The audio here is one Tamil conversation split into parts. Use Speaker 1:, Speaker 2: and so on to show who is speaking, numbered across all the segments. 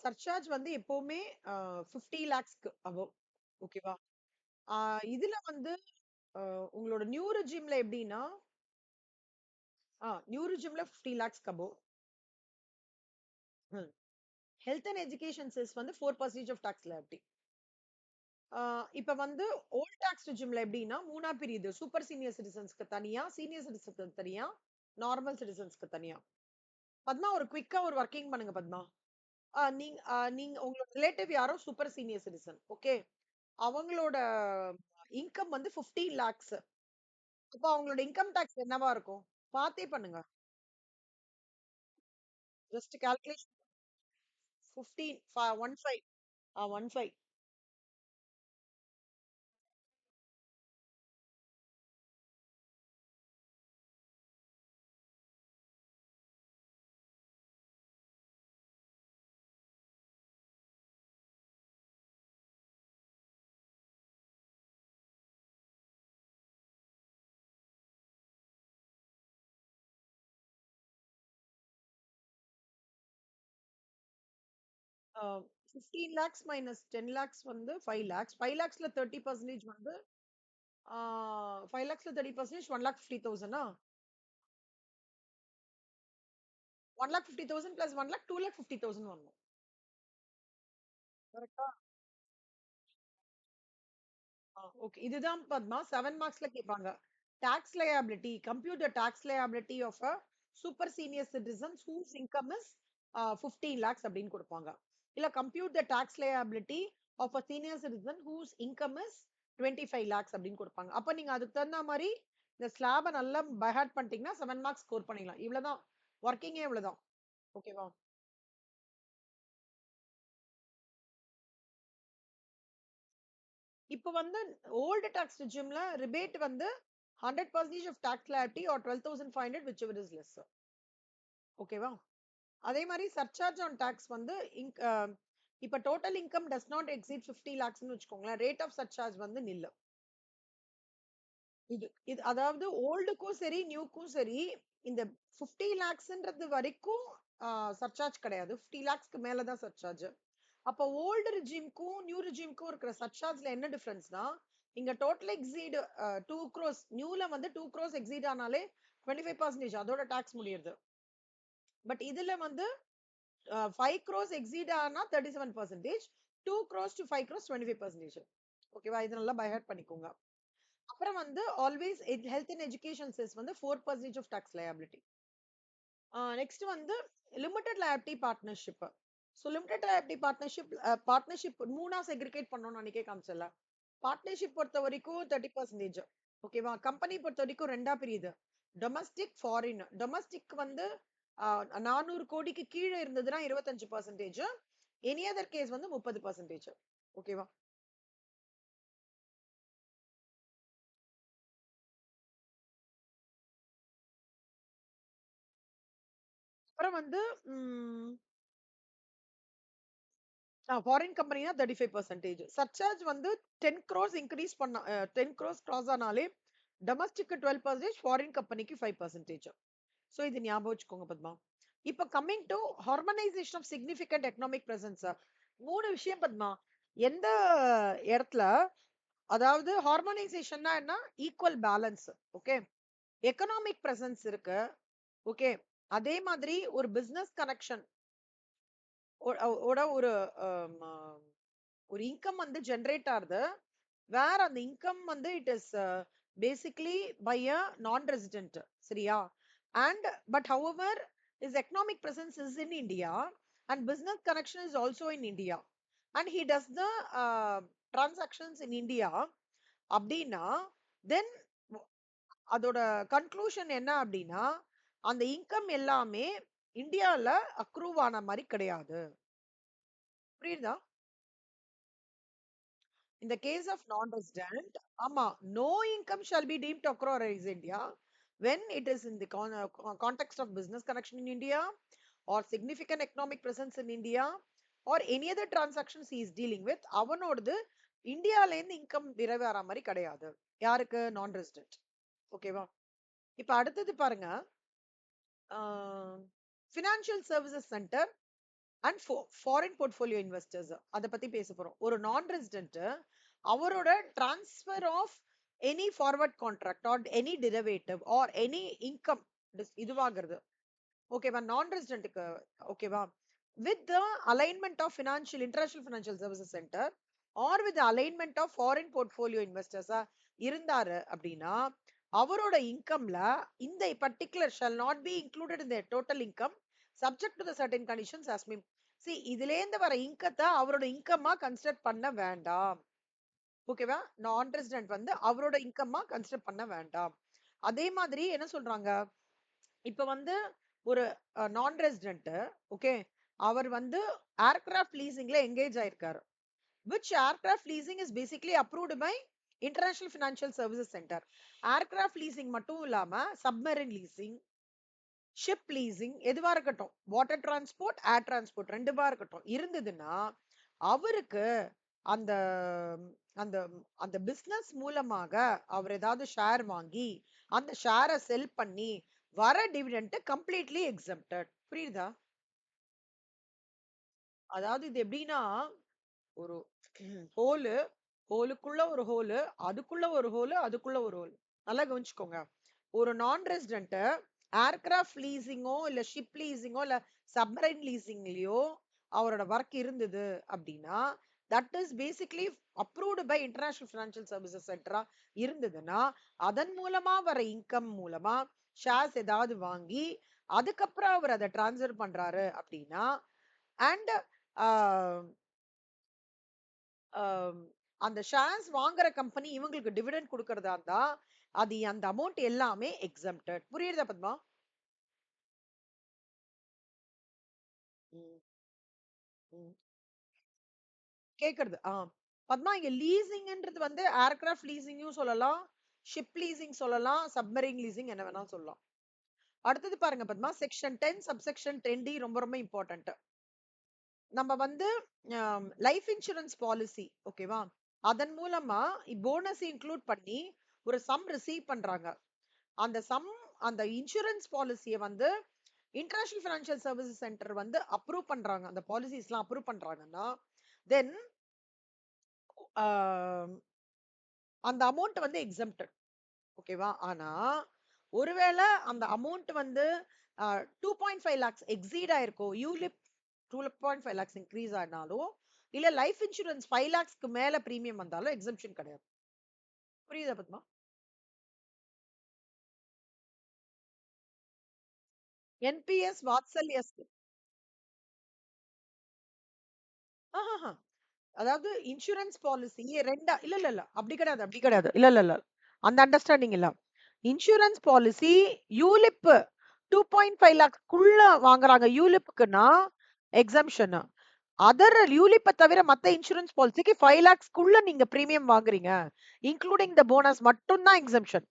Speaker 1: சர்சார்ஜ் வந்து எப்பவுமே 50 லேக்ஸ்க்கு அபவ். ஓகேவா? இதுல வந்து உங்களோட நியூ ரெஜிம்ல எப்படின்னா நியூ ரெஜிம்ல 50 லேக்ஸ்க்கு above. Health and education cess வந்து 4% ஆஃப் டாக்ஸ் லைபிலிட்டி. இப்ப வந்து ஓல்ட் டாக்ஸ் ரெஜிம்ல எப்படின்னா மூணா பிரியுது. சூப்பர் சீனியர் சிட்டிசன்ஸ்க்கு தனியா, சீனியர் சிட்டிசன்ஸ்க்கு தனியா, நார்மல் சிட்டிசன்ஸ்க்கு தனியா. பத்மா ஒரு குயிக்கா ஒரு ஒர்க்கிங் பண்ணுங்க பத்மா. நீங்க உங்களோட ரிலேட்டிவ் யாரோ சூப்பர் சீனியர் சிட்டிசன். ஓகே. அவங்களோட இன்கம் வந்து 15 லேக்ஸ். அப்போ அவங்களோட இன்கம் டாக்ஸ் என்னவா இருக்கும்? பார்த்தே பண்ணுங்க. Just calculation 15 15 15. ஆ 15 லேக்ஸ் மைனஸ் 10 லேக்ஸ் வந்து 5 லேக்ஸ். 5 லேக்ஸ்ல 30% வந்து 5 லேக்ஸ்ல 30% 1,50,000. 1,50,000 பிளஸ் 1 லேக் 2,50,000 வரணும். கரெக்டா? ஓகே. இதுதான் பத்மா 7 மார்க்ஸ்ல கேட்பாங்க. Tax liability, compute the tax liability of a super senior citizens whose income is 15 lakhs அப்படின்னு கொடுப்பாங்க. இல்ல compute the tax liability of a senior citizen whose income is 25 lakhs அப்படின்னு கொடுப்பாங்க. அப்ப நீங்க அதுக்கு தகுந்த மாதிரி இந்த ஸ்லாப நல்லா பைஹார்ட் பண்ணிட்டீங்கன்னா 7 மார்க்ஸ் ஸ்கோர் பண்ணிடலாம். இவ்வளவுதான் ஒர்க்கிங்கே இவ்வளவுதான். ஓகேவா? இப்ப வந்து ஓல்டு டாக்ஸ் ரெஜிம்ல ரிபேட் வந்து 100% of tax liability or 12,500 which ever is less. ஓகேவா? அதே மாதிரி சர்சார்ஜ் ஆன் டாக்ஸ் வந்து இப்ப total income does not exceed 50 லேக்ஸ்னு வச்சுக்கோங்களேன். ரேட் ஆஃப் சர்சார்ஜ் வந்து நில்லு. இது இது அதாவது ஓல்டுக்கும் சரி நியூக்கும் சரி இந்த 50 லேக்ஸ்ன்றது வரைக்கும் சர்சார்ஜ் கிடையாது. 50 லேக்ஸ்க்கு மேல தான் சர்சார்ஜ். அப்ப ஓல்டு ரிஜிம்க்கும் நியூ ரிஜிம்க்கும் இருக்கிற சர்சார்ஜ்ல என்ன டிஃபரன்ஸ்னா இங்க டோட்டல் எக்ஸீட் 2 க்ரோஸ் நியூல வந்து 2 க்ரோஸ் எக்ஸீட் ஆனாலே 25% அதோட டாக்ஸ் முடியுது. பட் இதுல வந்து 5 க்ரோஸ் எக்ஸீட் ஆனா 37%, 2 க்ரோஸ் டு 5 க்ரோஸ் 25%. ஓகேவா? இது நல்லா பை ஹார்ட் பண்ணிக்கோங்க. அப்புறம் வந்து always health and education cess வந்து 4% ஆஃப் டாக்ஸ் லயபிலிட்டி. நெக்ஸ்ட் வந்து limited liability partnership. So limited liability partnership மூணா செக்ரிகேட் பண்ணணும்னு அன்னைக்கே காமிச்சல. பார்ட்னர்ஷிப் பொறுத்த வரைக்கும் 30%. ஓகேவா? கம்பெனி பொறுத்த வரைக்கும் ரெண்டா பிரியுது. Domestic foreign. டொமஸ்டிக் வந்து 400 கோடிக்கு கீழே இருந்ததுன்னா 25%. எனி அதர் கேஸ் வந்து 30%. ஓகேவா? அப்புறம் வந்து ஃபாரின் கம்பெனினா 35%. சர்சார்ஜ் வந்து 10 க்ரோஸ் இன்க்ரீஸ் பண்ண 10 க்ரோஸ் கிராஸ் ஆனாலே டொமஸ்டிக் 12%, ஃபாரின் கம்பெனிக்கு 5%. ஸோ இது ஞாபகம் வச்சுக்கோங்க பத்மா. இப்போ coming to harmonisation of significant economic presence. 3 விஷயம் பத்மா. எந்த இடத்துல அதாவது ஹார்மனைசேஷன்னா என்ன? Equal balance. Okay. Economic presence இருக்கு. ஓகே. அதே மாதிரி ஒரு பிசினஸ் கனெக்ஷன் ஓட ஒரு இன்கம் வந்து ஜெனரேட் ஆகுது. வேற அந்த இன்கம் வந்து it is basically by a non resident. சரியா? And but however his economic presence is in India and business connection is also in India and he does the transactions in India அப்படின்னா then அதோட கன்க்ளூஷன் என்ன அப்படின்னா அந்த இன்கம் எல்லாமே இந்தியால அக்ரூவ் ஆன மாதிரி கிடையாது. புரியுதா? In the case of non-resident, no income shall be deemed to accrue in India when it is in the context of business connection in India or significant economic presence in India or any other transactions he is dealing with. அவனோடது இந்தியால இருந்து இன்கம் டிரைவ் ஆற மாதிரி கிடையாது. யாருக்கு? நான் ரெசிடென்ட். ஓகேவா? இப்ப அடுத்தது பாருங்க. Financial services centre and foreign portfolio investors அதை பத்தி பேச போறோம். ஒரு நான் ரெசிடென்ட் அவரோட transfer of any forward contract or any derivative or any income இதுவாகிறது, ஓகேவா, நான் ரெசிடென்ட்டுக்கு, ஓகேவா, with the alignment of financial international financial services centre or with alignment of foreign portfolio இன்வெஸ்டர்ஸா இருந்தாரு அப்படின்னா அவரோட இன்கம்ல இந்த particular shall not be included in the total income subject to the certain conditions as mean. C இதுல இருந்து வர இன்கத்தை அவரோட இன்கம்மா கன்சிடர் பண்ண வேண்டாம். ஓகேவா, நான் ரெசிடென்ட் வந்து அவரோட இன்கம்மா கன்சிடர் பண்ண வேண்டாம். அதே மாதிரி என்ன சொல்றாங்க, இப்ப வந்து ஒரு நான் ரெசிடென்ட், ஓகே, அவர் வந்து ஏர்கிராஃப்ட் லீசிங்ல எங்கேஜ் ஆயிருக்காரு. which aircraft leasing is basically approved by International Financial Services Center. Aircraft leasing மட்டும் இல்லாம submarine leasing, ship leasing எதுவா இருக்கட்டும், water transport, air transport ரெண்டுவா இருக்கட்டும் இருந்ததுன்னா அவருக்கு அந்த அந்த அந்த பிசினஸ் மூலமாக அவர் ஏதாவது ஷேர் வாங்கி அந்த ஷேரை செல் பண்ணி வர டிவிடெண்ட் கம்ப்ளீட்லி எக்ஸம்ப்டட். புரியுதா? அதாவது இது எப்படின்னா ஒரு ஹோலு, ஹோலுக்குள்ள ஒரு ஹோலு, அதுக்குள்ள ஒரு ஹோலு, அதுக்குள்ள ஒரு ஹோல். நல்லா கவனிச்சுக்கோங்க. ஒரு நான் ரெசிடென்ட் ஏர்கிராஃப்ட் லீசிங்கோ இல்ல ஷிப் லீசிங்கோ இல்ல சப்மரைன் லீசிங்லயோ அவரோட ஒர்க் இருந்தது அப்படின்னா that is basically approved by international financial services சென்டரா இருந்ததுன்னா அதன் மூலமா வர இன்கம் மூலமா ஷேர்ஸ் ஏதாவது வாங்கி அதுக்கப்புறம் அவர் அதை டிரான்ஸ்ஃபர் பண்றாரு அப்படின்னா அண்ட் அந்த ஷேர்ஸ் வாங்குற கம்பெனி இவங்களுக்கு டிவிடெண்ட் கொடுக்கறதா இருந்தா அது அந்த அமௌண்ட் எல்லாமே எக்ஸம்ப்டட். புரியுதா பத்மா? ம், ம். கேக்குறது. பத்மா, இங்க லீசிங்ன்றது வந்து ஏர்கிராஃப்ட் லீசிங்கும் சொல்லலாம், ஷிப் லீசிங் சொல்லலாம், சப்மரீன் லீசிங் என்ன வேணாலும் சொல்லலாம். அடுத்தது பாருங்க பத்மா, செக்ஷன் 10 சப்செக்ஷன் 10D ரொம்ப ரொம்ப இம்பார்ட்டன்ட். நம்ம வந்து லைஃப் இன்சூரன்ஸ் பாலிசி, ஓகேவா, அதன் மூலமா போனஸ் இன்க்ளூட் பண்ணி ஒரு சம் ரிசீவ் பண்றாங்க. அந்த சம் அந்த இன்சூரன்ஸ் பாலிசியை வந்து இன்டர்நேஷனல் ஃபினான்ஷியல் சர்வீசஸ் சென்டர் வந்து அப்ரூவ் பண்றாங்க. அந்த பாலிசிஸ்லாம் அப்ரூவ் பண்றாங்கன்னா தென் அந்த அமௌண்ட் வந்து எக்ஸம்ப்டட். ஓகேவா? ஆனா ஒருவேளை அந்த அமௌண்ட் வந்து 2.5 lakhs எக்ஸீட் ஆயிருக்கோ, யூலிப் 2.5 lakhs இன்க்ரீஸ் ஆனாலும் இல்ல லைஃப் இன்சூரன்ஸ் 5 lakhsக்கு மேல பிரீமியம் வந்தாலும் எக்ஸம்ஷன் கிடையாது. புரியுதா பத்மா? NPS Vatsalya scheme. அதாவது இன்சூரன்ஸ் பாலிசி ரெண்டா இல்ல இல்ல இல்ல அப்படி கிடையாது, அப்படி கிடையாது, இல்ல இல்ல இல்ல அந்த அண்டர்ஸ்டாண்டிங் இல்ல. இன்சூரன்ஸ் பாலிசி யூலிப் 2.5 lakhsக்குள்ள வாங்குறாங்க யூலிப்புக்குன்னா எக்ஸம்ஷன். அதர் யூலிப்பை தவிர மத்த இன்சூரன்ஸ் பாலிசிக்கு 5 lakhsக்குள்ள நீங்க பிரீமியம் வாங்குறீங்க இன்க்ளூடிங் த போனஸ் மட்டும் தான் exemption.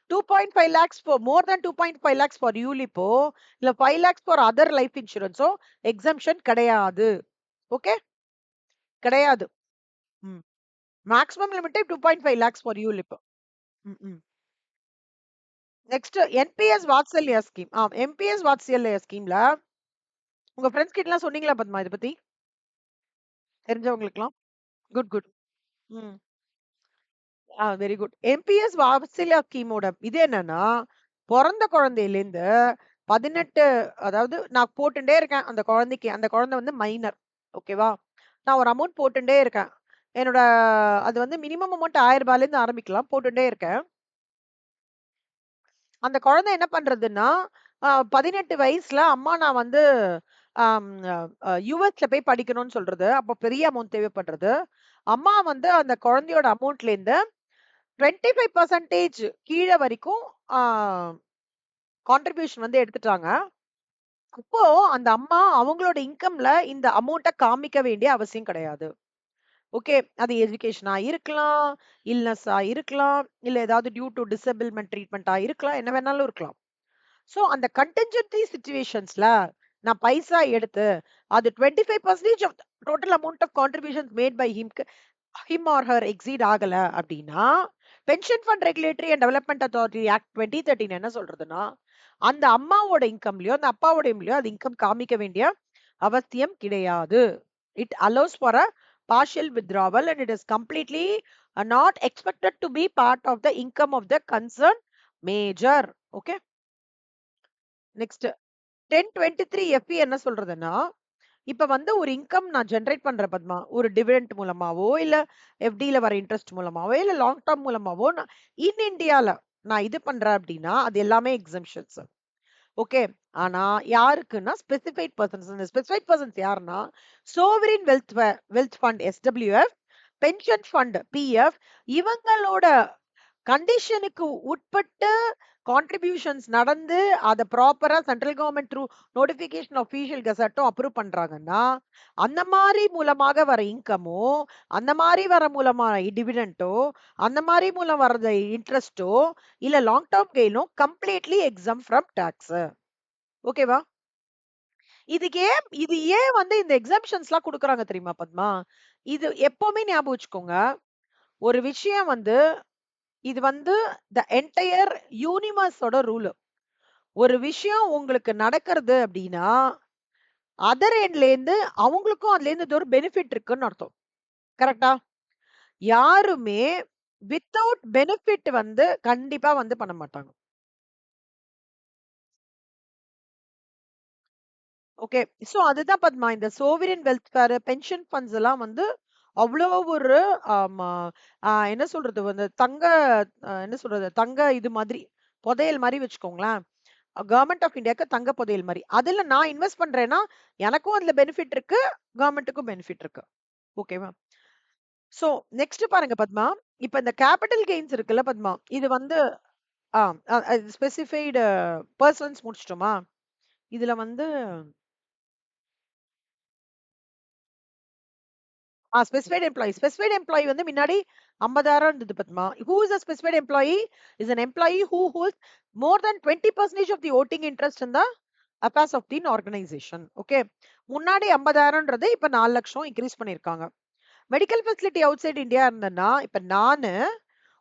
Speaker 1: 2.5 lakhs for more than 2.5 lakhs for யூலிப்போ இல்ல 5 lakhs for அதர் லைஃப் இன்சூரன்ஸோ எக்ஸம்ஷன் கிடையாது. ஓகே, கிடையாது. Maximum limit 2.5 lakhs for ulip. Next NPS Vatsalya scheme. NPS Vatsalya ஸ்கீம்ல உங்க ஃப்ரெண்ட்ஸ் கிட்ட எல்லாம் சொன்னீங்களா பத்மா இதை பத்தி? தெரிஞ்சவங்களுக்குலாம்? Good good. ம். Very good. என்பிஎஸ் வாத்சல்யா ஸ்கீமோட இது என்னன்னா பிறந்த குழந்தையிலேருந்து 18, அதாவது நான் போட்டுட்டே இருக்கேன் அந்த குழந்தைக்கு, அந்த குழந்தை வந்து மைனர், ஓகேவா, நான் ஒரு அமௌண்ட் போட்டுட்டே இருக்கேன். என்னோட அது வந்து மினிமம் அமௌண்ட் 1000 ரூபாயிலேருந்து ஆரம்பிக்கலாம், போட்டுட்டே இருக்கேன். அந்த குழந்தை என்ன பண்றதுன்னா 18 வயசுல அம்மா நான் வந்து யூஎஸ்ல போய் படிக்கணும்னு சொல்றது. அப்ப பெரிய அமௌண்ட் தேவைப்படுறது. அம்மா வந்து அந்த குழந்தையோட அமௌண்ட்ல இருந்து 25% கீழே வரைக்கும் கான்ட்ரிபியூஷன் வந்து எடுத்துட்டாங்க. அப்போ அந்த அம்மா அவங்களோட இன்கம்ல இந்த அமௌண்ட்டை காமிக்க வேண்டிய அவசியம் கிடையாது. ஓகே, அது எஜுகேஷனா இருக்கலாம், இல்னஸா இருக்கலாம், இல்ல ஏதாவது டியூ டு டிசபிள்மெண்ட் ட்ரீட்மெண்டா இருக்கலாம், என்ன வேணாலும் இருக்கலாம். சோ அந்த கண்டின்ஜென்சி சிச்சுவேஷன்ஸ்ல நான் பைசா எடுத்து அது 25% of total amount of contributions made by him or her exceed ஆகல அப்படின்னா pension fund regulatory and development authority act 2013 என்ன சொல்றதுன்னா அந்த அம்மாவோட இன்கம்லயோ அந்த அப்பாவோட இன்கம்லயோ அது இன்கம் காமிக்க வேண்டிய அவசியம் கிடையாது. It allows for a partial withdrawal and it is completely not expected to be part of the income of the concerned major. Okay. Next 1023 FE என்ன சொல்றதுன்னா, இப்ப வந்து ஒரு இன்கம் நான் ஜெனரேட் பண்றேன் பத்மா. ஒரு டிவிடெண்ட் மூலமாவோ, இல்ல எஃப்டில வர இன்ட்ரெஸ்ட் மூலமாவோ, இல்ல லாங் டர்ம் மூலமாவோ நான் இன் இண்டியால நான் இது பண்றேன் அப்படின்னா, அது எல்லாமே எக்ஸம்ஷன்ஸ். ஓகே. ஆனா யாருக்குன்னா ஸ்பெசிஃபைட் பர்சன்ஸ். இந்த ஸ்பெசிஃபைட் பர்சன்ஸ் யாருன்னா, sovereign wealth fund SWF, pension fund PF, இவங்களோட கண்டிஷனுக்கு உட்பட்டு கான்ட்ரிபியூஷன்ஸ் நடந்து அத ப்ராப்பரா central government through notification official கெசட்டும் அப்ரூவ் பண்றாங்கன்னா, அந்த மாரி மூலமாக வர இன்கமோ, அந்த மாரி வர மூலமா டிவிடெண்டோ, அந்த மாரி மூலம் வர்றது இன்ட்ரெஸ்ட்டோ, இல்ல லாங் டர்ம் கெயினோ கம்ப்ளீட்லி எக்ஸம் ஃப்ரம் டாக்ஸ். ஓகேவா? இது ஏன் வந்து இந்த எக்ஸம்ஷன்ஸ்லாம் குடுக்குறாங்க தெரியுமா பத்மா? இது எப்பவுமே ஞாபகம் வச்சுக்கோங்க. ஒரு விஷயம் வந்து இது வந்து த என்டையர் யூனிவர்ஸோட ரூல். ஒரு விஷயம் உங்களுக்கு நடக்கிறது அப்படின்னா, அதர் எண்ட்ல இருந்து அவங்களுக்கும் அதுல இருந்து ஏதோ ஒரு பெனிஃபிட் இருக்குன்னு அர்த்தம். கரெக்ட்டா? யாருமே வித்தவுட் பெனிஃபிட் வந்து கண்டிப்பா வந்து பண்ண மாட்டாங்க. ஓகே. சோ அதுதான் பத்மா. இந்த sovereign wealth fair, pension funds எல்லாம் வந்து அவ்ளோ ஒரு ஆமா என்ன சொல்றது வந்து என்ன சொல்றது? தங்க இது மாதிரி, புதையல் மாரி வச்சுக்கோங்களேன். கவர்ன்மெண்ட் ஆஃப் இந்தியாக்கு தங்க புதையல் மாரி. அதுல நான் இன்வெஸ்ட் பண்றேன்னா, எனக்கும் அதுல பெனிஃபிட் இருக்கு, கவர்ன்மெண்ட்டுக்கும் பெனிஃபிட் இருக்கு. ஓகேவா? சோ நெக்ஸ்ட் பாருங்க பத்மா. இப்ப இந்த கேபிட்டல் கெயின்ஸ் இருக்குல்ல பத்மா, இது வந்து ஆ ஸ்பெசிஃபைடு பெர்சன்ஸ் முடிச்சிட்டோமா? இதுல வந்து ஸ்பெசிஃபைட் எம்ப்ளாயி வந்து முன்னாடி 50,000 இருந்தது Padma. Who is a specified employee? Is an employee who holds more than 20% of the voting interest in the affairs of the organisation. Okay. முன்னாடி 50,000ன்றது இப்ப 4,00,000 இன்கிரீஸ் பண்ணிருக்காங்க. Medical facility outside India இருந்தேன்னா, இப்ப நானு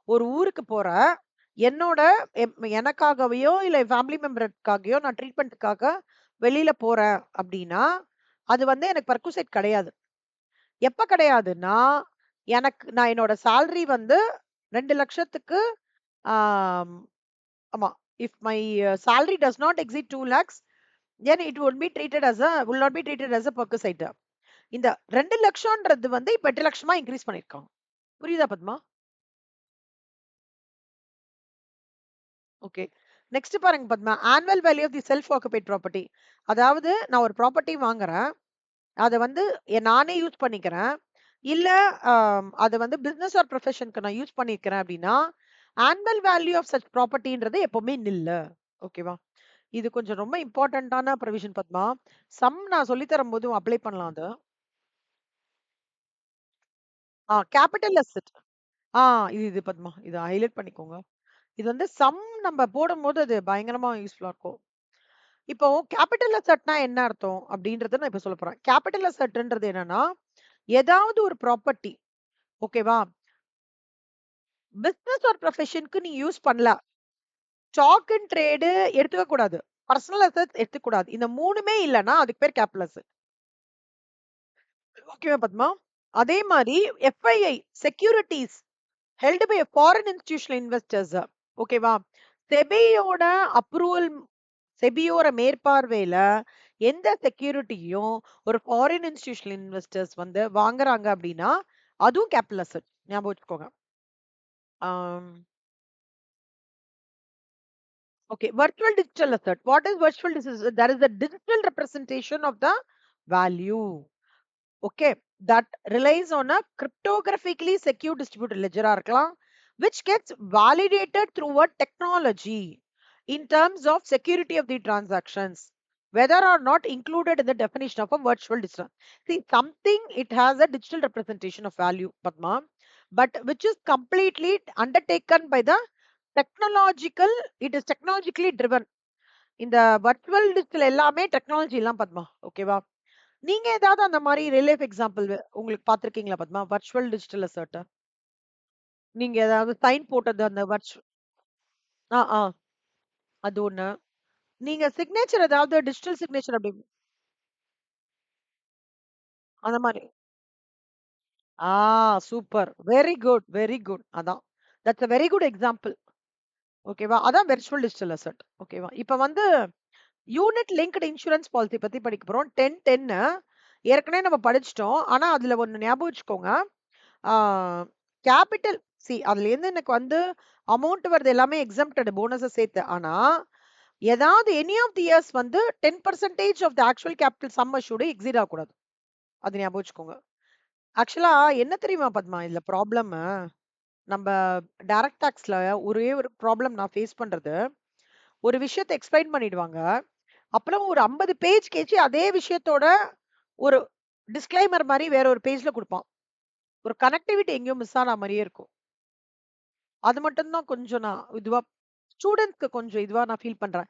Speaker 1: ஒரு ஊருக்கு போறேன். என்னோட எனக்காகவையோ, இல்ல என் ஃபேமிலி மெம்பருக்காகயோ நான் ட்ரீட்மெண்ட்டுக்காக வெளியில போறேன் அப்படின்னா, அது வந்து எனக்கு பெர்குசைட் கிடையாது. எப்ப கிடையாதுன்னா, நான் என்னோட சேலரி வந்து 2,00,000க்கு ஆம், ஆமா. If my salary does not exceed 2 lakhs then it will not be treated as a perquisite. இந்த 2,00,000ன்றது வந்து இப்ப 8,00,000 இன்கிரீஸ் பண்ணிருக்காங்க. புரியுதா பத்மா? ஓகே. நெக்ஸ்ட் பாருங்க Padma. Annual value of the self occupied property. அதாவது நான் ஒரு ப்ராப்பர்ட்டி வாங்குறேன். அத வந்து நானே யூஸ் பண்ணிக்கிறேன். இல்ல அத வந்து பிசினஸ் ஆர் ப்ரொஃபஷனுக்கு நான் யூஸ் பண்ணியிருக்கிறேன் அப்படின்னா, ஆனுவல் வேல்யூ ஆஃப் சச் ப்ராப்பர்ட்டின்றது எப்பவுமே நில்லு. ஓகேவா? இது கொஞ்சம் ரொம்ப இம்பார்ட்டன்ட்டான ப்ரொவிஷன் பத்மா. நான் சொல்லி தரும்போது அப்ளை பண்ணலாம் அத. Capital asset. ஆ இது பத்மா. இத ஹைலைட் பண்ணிக்கோங்க. இது வந்து நம்ம போடும்போது அது பயங்கரமா யூஸ்ஃபுல்லா இருக்கும். இப்போ கேபிட்டல் அசெட்னா என்ன அர்த்தம் அப்படின்றத நான் இப்ப சொல்லப் போறேன். கேபிட்டல் அசெட்ன்றது என்னன்னா, ஏதாவது ஒரு ப்ராப்பர்ட்டி ஓகேவா? பிசினஸ் ஆர் ப்ரொஃபஷனுக்கு நீங்க யூஸ் பண்ணல. ஸ்டாக் அண்ட் ட்ரேடு எடுத்துக்க கூடாது. பர்சனல் அசெட்ஸ் எடுத்துக்க கூடாது. இந்த 3மே இல்லன்னா அதுக்கு பேர் கேபிட்டல் அசெட். ஓகேவா பத்மா? அதே மாரி FII securities held by foreign institutional investors. ஓகேவா? செபியோட அப்ரூவல் செபியோட மேற்பார்வையில எந்த செக்யூரிட்டியும் ஒரு ஃபாரின் இன்ஸ்டிடியூஷனல் இன்வெஸ்டர்ஸ் வந்து வாங்குறாங்க அப்படின்னா, அதுவும் கேபிட்டல் அசெட். ஞாபகம் வச்சுக்கோங்க. ஆம். Okay, virtual digital asset. What is virtual digital? That is the digital representation of the value. Okay, that relies on a cryptographically secure distributed ledger இருக்கலாம், which gets validated through a technology in terms of security of the transactions, whether or not included in the definition of a virtual digital. See, something it has a digital representation of value, Padma, but which is completely undertaken by the technological, it is technologically driven. இந்த வர்ச்சுவல் டிஜிட்டல் எல்லாமே டெக்னாலஜி எல்லாம் பத்மா. ஓகேவா? நீங்க ஏதாவது அந்த மாரி ரியல் லைஃப் எக்ஸாம்பிள் உங்களுக்கு பார்த்திருக்கீங்களா பத்மா? Virtual digital asset. நீங்க ஏதாவது சைன் போட்டது அந்த ஆ, ஆ. அது ஒண்ணு. நீங்க சிக்னேச்சர் ஏதாவது டிஜிட்டல் சிக்னேச்சர் அப்படி அந்த மாரி. Super. Very good, very good. அதான். That's a very good example. ஓகேவா? அதான் வெர்ச்சுவல் டிஜிட்டல் அசெட். ஓகேவா? இப்ப வந்து யூனிட் லிங்க்டு இன்சூரன்ஸ் பாலிசி பத்தி படிக்க போறோம். 10, 10 ஏற்கனவே நம்ம படிச்சுட்டோம். ஆனா அதுல ஒண்ணு ஞாபகம் வச்சுக்கோங்க. ஆ கேப்பிட்டல் அதுலேருந்து எனக்கு வந்து அமௌண்ட் வருது எல்லாமே எக்ஸம்ப்டட் போனஸ சேர்த்து. ஆனா, ஏதாவது எனி ஆஃப் தி இயர்ஸ் வந்து 10% of the actual capital sum assured exceed ஆகக்கூடாது. அது ஞாபகம் வச்சுக்கோங்க. ஆக்சுவலா என்ன தெரியுமா பத்மா இதுல ப்ராப்ளமு? நம்ப டைரக்ட் டாக்ஸ்ல ஒரே ஒரு ப்ராப்ளம் நான் ஃபேஸ் பண்றது, ஒரு விஷயத்த எக்ஸ்பிளைன் பண்ணிடுவாங்க. அப்புறம் ஒரு 50 பேஜ் கழிச்சு அதே விஷயத்தோட ஒரு டிஸ்க்ளைமர் மாரி வேற ஒரு பேஜ்ல குடுப்பான். ஒரு கனெக்டிவிட்டி எங்கேயோ மிஸ் ஆன மாரியே இருக்கும். அது மட்டும் தான் கொஞ்சம் நான் இதுவா ஸ்டூடண்ட்ஸ்க்கு கொஞ்சம் இதுவா நான் ஃபீல் பண்றேன்.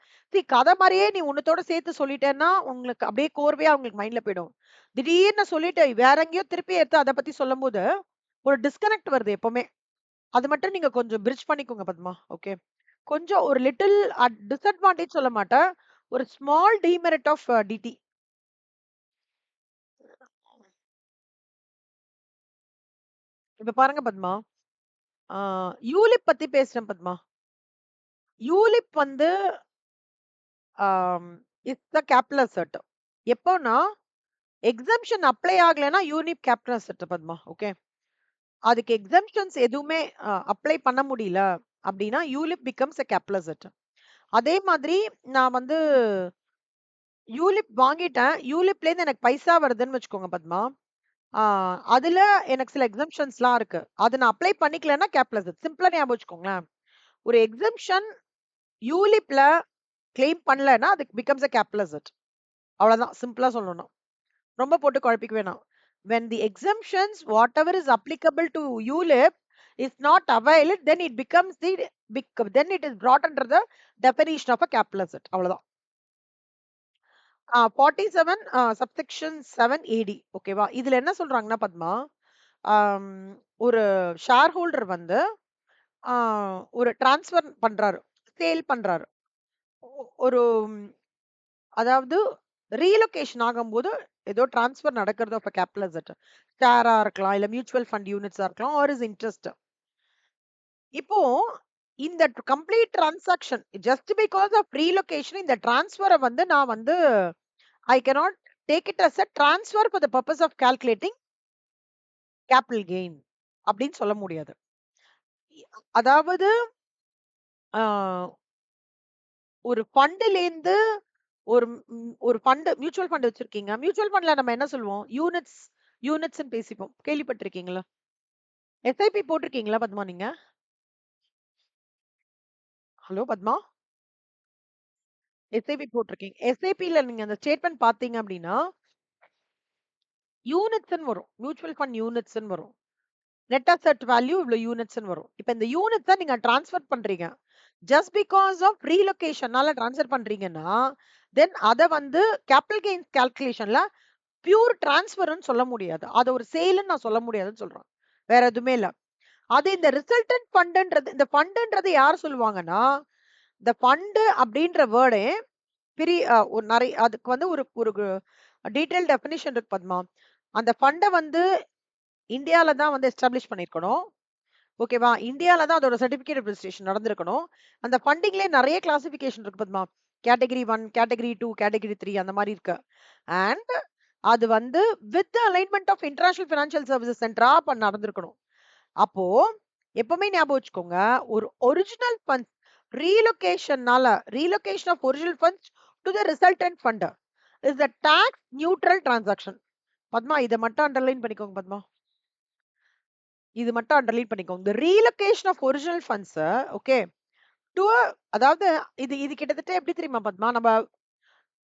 Speaker 1: கதை மாரியே நீ உன்னத்தோட சேர்த்து சொல்லிட்டேன்னா, உங்களுக்கு அப்படியே கோர்வையா உங்களுக்கு மைண்ட்ல போயிடும். திடீர்னு சொல்லிட்டு வேற எங்கேயோ திருப்பி எடுத்து அத பத்தி சொல்லும்போது, ஒரு டிஸ்கனெக்ட் வருது எப்பவுமே. அது மட்டும் நீங்க கொஞ்சம் பிரிட்ஜ் பண்ணிக்கோங்க பத்மா. ஓகே. கொஞ்சம் ஒரு லிட்டில் டிஸ்அட்வான்டேஜ் சொல்ல மாட்டேன். ஒரு ஸ்மால் டிமெரிட் ஆஃப் டிடி. இப்ப பாருங்க பத்மா. ஆ யூலிப் பத்தி பேசுறேன் பத்மா. யூலிப் வந்து ஆம் இட்ஸ் த கேபிட்டல் அசெட். எப்போனா எக்ஸம்ப்ஷன் அப்ளை ஆகலன்னா unit capital asset Padma. Okay. அதுக்கு எக்ஸம்ப்ஷன்ஸ் எதுவுமே அப்ளை பண்ண முடியல அப்படின்னா ulip becomes a capital asset. அதே மாதிரி நான் வந்து யூலிப் வாங்கிட்டேன். யூலிப்லேருந்து எனக்கு பைசா வருதுன்னு வச்சுக்கோங்க பத்மா. ஆ அதுல எனக்கு சில எக்ஸம்ப்ஷன்ஸ்லாம் இருக்கு. அத நான் அப்ளை பண்ணிக்கலன்னா கேபிட்டல் அசெட். சிம்பிளா ஞாபகம் வச்சுக்கோங்களேன். ஒரு எக்ஸம்ப்ஷன் யூலிப்ல கிளைம் பண்ணலன்னா அதுக்கு பிகம்ஸ் a கேபிட்டல் அசெட். அவ்வளவுதான் சிம்பிளா சொல்லணும். ரொம்ப போட்டு குழப்பிக்க வேணாம். When the exemptions, whatever is applicable to ULIP is not availed, then it becomes then it is brought under the definition of a capital asset. அவ்வளவுதான். 47 subsection 7 AD. ஓகேவா? இதுல என்ன சொல்றாங்கன்னா பத்மா, ஆம், ஒரு ஷேர் ஹோல்டர் வந்து ஆ, ஒரு டிரான்ஸ்ஃபர் பண்றாரு. சேல் பண்றாரு. ஒரு அதாவது ரீலொகேஷன் ஆகும்போது ஏதோ டிரான்ஸ்ஃபர் நடக்கிறது ஆஃப் கேபிட்டல் அசெட். ஷேரா இருக்கலாம், இல்ல மியூச்சுவல் ஃபண்ட் யூனிட்ஸா இருக்கலாம், ஆர் இஸ் இன்ட்ரெஸ்ட். இப்போ இந்த complete transaction just because of relocation இந்த டிரான்ஸ்ஃபரை வந்து நான் வந்து I cannot take it as a transfer for the purpose of calculating capital gain அப்படின்னு சொல்ல முடியாது. அதாவது ஆஹ், ஒரு ஃபண்ட்லேருந்து ஒரு ஃபண்ட் மியூச்சுவல் ஃபண்ட் வச்சிருக்கீங்க. மியூச்சுவல் ஃபண்ட்ல நம்ம என்ன சொல்லுவோம்? யூனிட்ஸ் யூனிட்ஸ்ன்னு பேசிப்போம். கேள்விப்பட்டிருக்கீங்களா? எஸ்ஐபி போட்டிருக்கீங்களா பத்மா நீங்க? ஹலோ பத்மா. எஸ்ஐபி போட்டிருக்கீங்க. எஸ்ஐபில நீங்க அந்த ஸ்டேட்மெண்ட் பார்த்தீங்க அப்படின்னா யூனிட்ஸ்ன்னு வரும். மியூச்சுவல் ஃபண்ட் யூனிட்ஸ்ன்னு வரும். நெட் அசெட் வேல்யூ இவ்வளவு யூனிட்ஸ்ன்னு வரும். இப்ப இந்த யூனிட்ஸ நீங்க ட்ரான்ஸ்ஃபர் பண்றீங்க. ஜஸ்ட் பிகாஸ் ஆஃப் ரீலொகேஷனால ட்ரான்ஸ்ஃபர் பண்றீங்கன்னா, தென் அத வந்து கேபிட்டல் கெயின்ஸ் கால்குலேஷன்ல பியூர் ட்ரான்ஸ்ஃபர்ன்னு சொல்ல முடியாது. அத ஒரு சேல்ன்னு நான் சொல்ல முடியாதுன்னு சொல்றேன். வேற எதுவுமே இல்ல. அது இந்த ரிசல்டன்ட் ஃபண்டுன்றது இந்த ஃபண்டுன்றது யார் சொல்லுவாங்கன்னா, இந்த ஃபண்டு அப்படின்ற வேர்டே ஒரு அதுக்கு வந்து ஒரு ஒரு டீடைல் டெஃபினிஷன் இருக்கு பத்மா. அந்த ஃபண்ட வந்து இந்தியால தான் வந்து எஸ்டாப்ளிஷ் பண்ணியிருக்கணும். ஓகேவா? இந்தியால தான் அதோட சர்டிபிகேட் ரெஜிஸ்ட்ரேஷன் நடந்திருக்கணும். அந்த ஃபண்டிங்லயே நெறைய கிளாசிஃபிகேஷன் இருக்கு பத்மா. கேட்டகரி 1, கேட்டகரி 2, கேட்டகரி 3 அந்த மாரி இருக்கு. அண்ட் அது வந்து with alignment of international financial services சென்டரா நடந்திருக்கணும். அப்போ எப்பவுமே ஞாபகம் வச்சுக்கோங்க. ஒரு original funds relocation of original funds to the resultant fund is a tax neutral transaction. Padma இத மட்டும் அண்டர்லைன் பண்ணிக்கோங்க பத்மா. இது மட்டும் அண்டர்லைன் பண்ணிக்கோங்க. the relocation of original funds okay to அதாவது இது இது கிட்டத்தட்ட எப்படி தெரியுமா பத்மா? நம்ம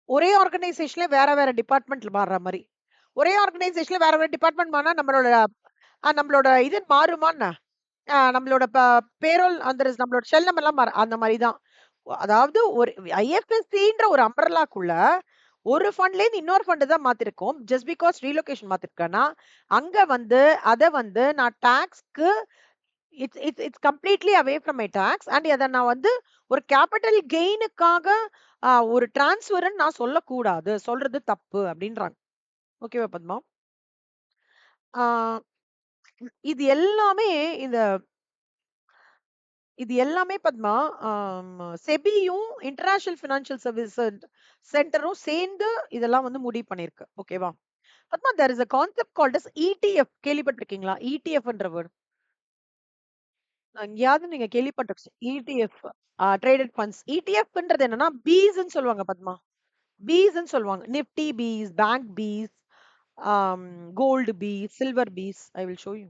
Speaker 1: ஒரே ஆர்கனைசேஷன்ல வேற வேற டிபார்ட்மெண்ட்ல மாறுற மாரி. ஒரே ஆர்கனைசேஷன்ல வேற வேற டிபார்ட்மெண்ட் மாறினா நம்மளோட இது மாறுமான்னு நம்மளோட பேரோல் அந்த நம்மளோட ஷெல் நம்பர் எல்லாம் அந்த மாதிரி தான். அதாவது ஒரு ஐஎஃப்எஸ்சின்ற ஒரு அம்பரலாக்குள்ள ஒரு ஃபண்ட்ல இருந்து இன்னொரு ஃபண்ட் தான் மாத்திருக்கோம். ஜஸ்ட் பிகாஸ் ரீலொகேஷன் மாத்திருக்கேன்னா அங்க வந்து அத வந்து நான் டாக்ஸ்க்கு it's it's it's completely away from my tax and அத நான் வந்து ஒரு கேபிட்டல் கெயினுக்காக ஒரு டிரான்ஸ்ஃபர்ன்னு நான் சொல்லக்கூடாது. சொல்றது தப்பு அப்படின்றாங்க. ஓகேவா பத்மா? ஆ, இது எல்லாமே இந்த இது எல்லாமே பத்மா செபியும் இன்டர்நேஷனல் ஃபினான்ஷியல் சர்வீஸ் சென்டரும் சேர்ந்து இதெல்லாம் வந்து முடிவு பண்ணிருக்கு. ஓகேவா? Padma there is a concept called as ETF. கேள்விப்பட்டிருக்கீங்களா? ETFன்ற வேர்ட் எங்கேயாவது நீங்க கேள்விப்பட்டிருக்க ETF ட்ரேடட் ஃபண்ட்ஸ். ETFன்றது என்னன்னா பீஸ்ன்னு சொல்லுவாங்க பத்மா. பீஸ்ன்னு சொல்லுவாங்க. Nifty BeES, bank BeES, gold BeES, silver BeES. I will show you.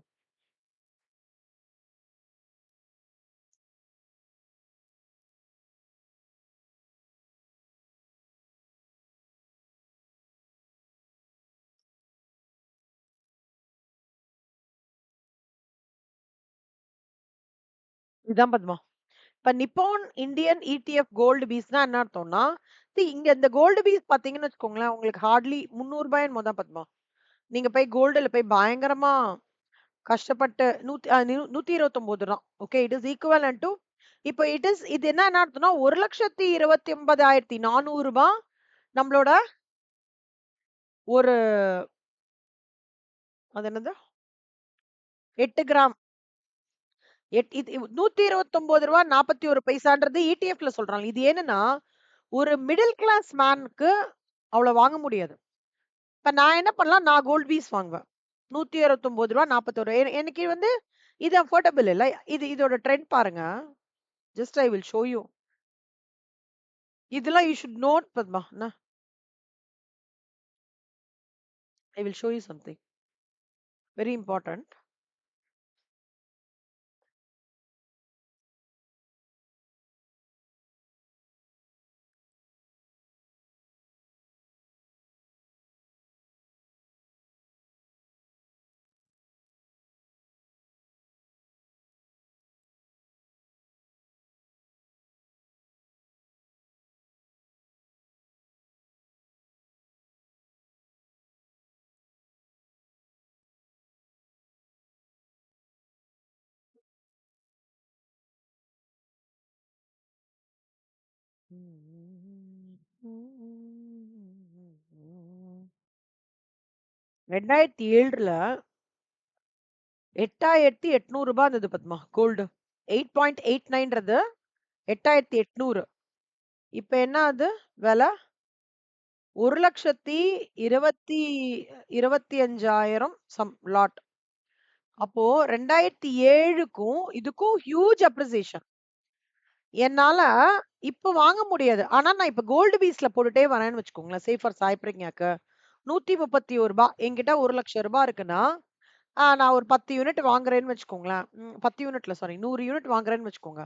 Speaker 1: இதான் பத்மா. இப்ப நிப்பான் இந்தியன் ETF கோல்டு பீஸ்னா என்ன அர்த்தம்னா, இங்க இந்த கோல்டு பீஸ் பாத்தீங்கன்னு வச்சுக்கோங்களேன், உங்களுக்கு ஹார்ட்லி ₹300 என்னமோ தான் பத்மா. நீங்க போய் கோல்டுல போய் பயங்கரமா கஷ்டப்பட்டு 129 தான். Okay, it is equivalent to இப்போ இது என்ன அர்த்தம்னா ₹1,29,400 நம்மளோட ஒரு அது என்னது 8 கிராம் இது ₹129.41 இடிஎஃப்ல சொல்றாங்க. இது என்னன்னா ஒரு மிடில் கிளாஸ் மேனுக்கு அவ்வளவு வாங்க முடியாது. இப்ப நான் என்ன பண்ணலாம், நான் கோல்ட் பீஸ் வாங்குவேன். ₹129.41 எனக்கு வந்து இது அஃபோர்டபிள் இல்ல. இதோட ட்ரெண்ட் பாருங்க. Just I will show you. இதெல்லாம் you should note Padma. I will show you something very important. ரெண்டாயிரத்தி ஏழுல ₹8,800 இருந்தது பத்மா கோல்டு. 8.89ன்றது 8,800. இப்ப என்ன அது விலை? 1,25,000 சம் லாட். அப்போ 2007க்கும் இதுக்கும் ஹியூஜ் அப்ரிசியேஷன். என்னால இப்ப வாங்க முடியாது. ஆனா நான் இப்ப கோல்டு பீஸ்ல போட்டுட்டே வரேன்னு வச்சுக்கோங்களேன். சே ஃபார் சாய் பிரக்ஞாக்கு ₹131 என்கிட்ட ₹1,00,000 இருக்குன்னா, நான் ஒரு 10 யூனிட் வாங்குறேன்னு வச்சுக்கோங்களேன். 10 யூனிட்ல சாரி 100 யூனிட் வாங்குறேன்னு வச்சுக்கோங்க.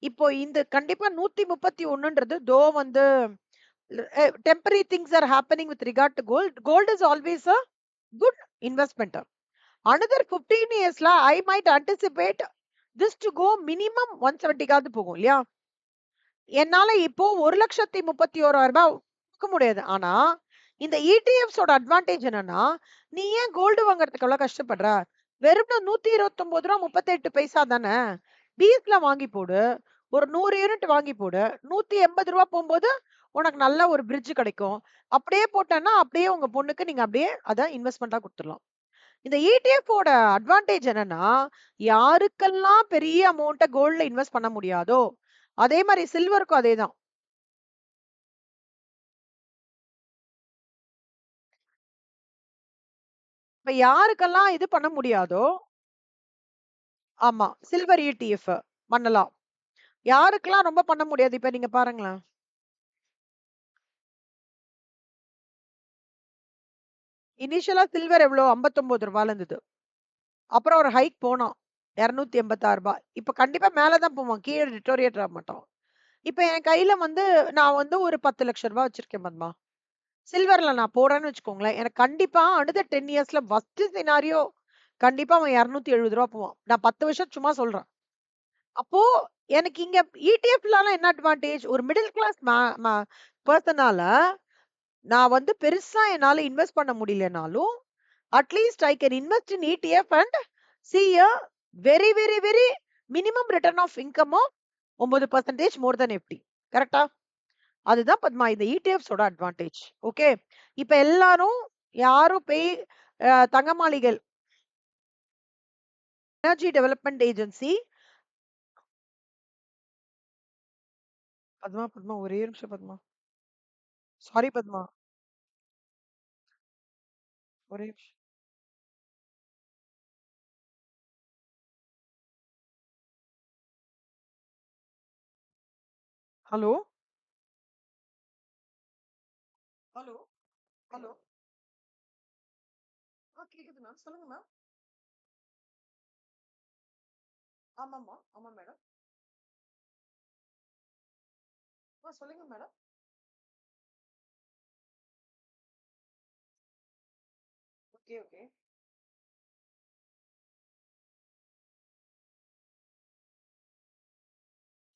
Speaker 1: இப்போ இந்த கண்டிப்பா 131ன்றது வந்து temporary things are happening with regard to gold. Gold is always a good investment. Another 15 yearsல I might anticipate this to go minimum 170க்காவது போகும் இல்லையா? என்னால இப்போ ₹1,31,000 கொடுக்க முடியாது. ஆனா இந்த ETFs ஓட அட்வான்டேஜ் என்னன்னா, நீ ஏன் கோல்டு வாங்குறதுக்கு அவ்வளவு கஷ்டப்படுற? வெறும் ₹129.38 தானே. பீஸ்ல வாங்கி போடு. ஒரு 100 யூனிட் வாங்கி போடு. ₹180 போகும்போது உனக்கு நல்ல ஒரு பிரிட்ஜ் கிடைக்கும். அப்படியே போட்டேன்னா அப்படியே உங்க பொண்ணுக்கு நீங்க அப்படியே அத இன்வெஸ்ட்மென்ட்டா குடுத்துடலாம். இந்த ETF ஓட அட்வான்டேஜ் என்னன்னா, யாருக்கெல்லாம் பெரிய அமௌண்ட்ட கோல்ட்ல இன்வெஸ்ட் பண்ண முடியாதோ, அதே மாரி சில்வருக்கும் அதேதான். இப்ப யாருக்கெல்லாம் இது பண்ண முடியாதோ ஆமா. சில்வர் ETF பண்ணலாம். யாருக்கெல்லாம் ரொம்ப பண்ண முடியாது, இப்ப நீங்க பாருங்களேன். இனிஷியலா சில்வர் எவ்வளோ ₹59 இருந்தது. அப்புறம் ஒரு ஹைக் போனோம். ₹286. இப்ப கண்டிப்பா மேல தான் போவோம். கீழ டிட்டோரியேட் ஆக மாட்டோம். இப்ப என் கையில வந்து நான் வந்து ஒரு ₹10,00,000 வச்சிருக்கேன் பத்மா. சில்வர்ல நான் போறேன்னு வச்சுக்கோங்களேன். எனக்கு கண்டிப்பா அடுத்த 10 இயர்ஸ்ல வொர்ஸ்ட் சினாரியோ கண்டிப்பா அவன் ₹270 போவான். நான் 10 வருஷம் சும்மா சொல்றேன். அப்போ எனக்கு இங்க ETFலால என்ன அட்வான்டேஜ்? ஒரு மிடில் கிளாஸ் பெர்சனால நான் வந்து பெருசா என்னால இன்வெஸ்ட் பண்ண முடியலனாலும், at least I can invest in ETF and see a very, very, very minimum return of income of 9% more than FD. கரெக்ட்டா? அதுதான் பத்மா இந்த ETFஸோட அட்வான்டேஜ். ஓகே. இப்ப எல்லாரும் யாரும் போய் தங்க மாளிகை Energy Development Agency. Padma Padma ஒரே நிமிஷம் பத்மா. சாரி பத்மா. ஒரே நிமிஷம். Hello hello hello. கேக்குது மேம், சொல்லுங்க மேம். ஆமாமா, ஆமா மேடம். சொல்லுங்க madam. Okay okay.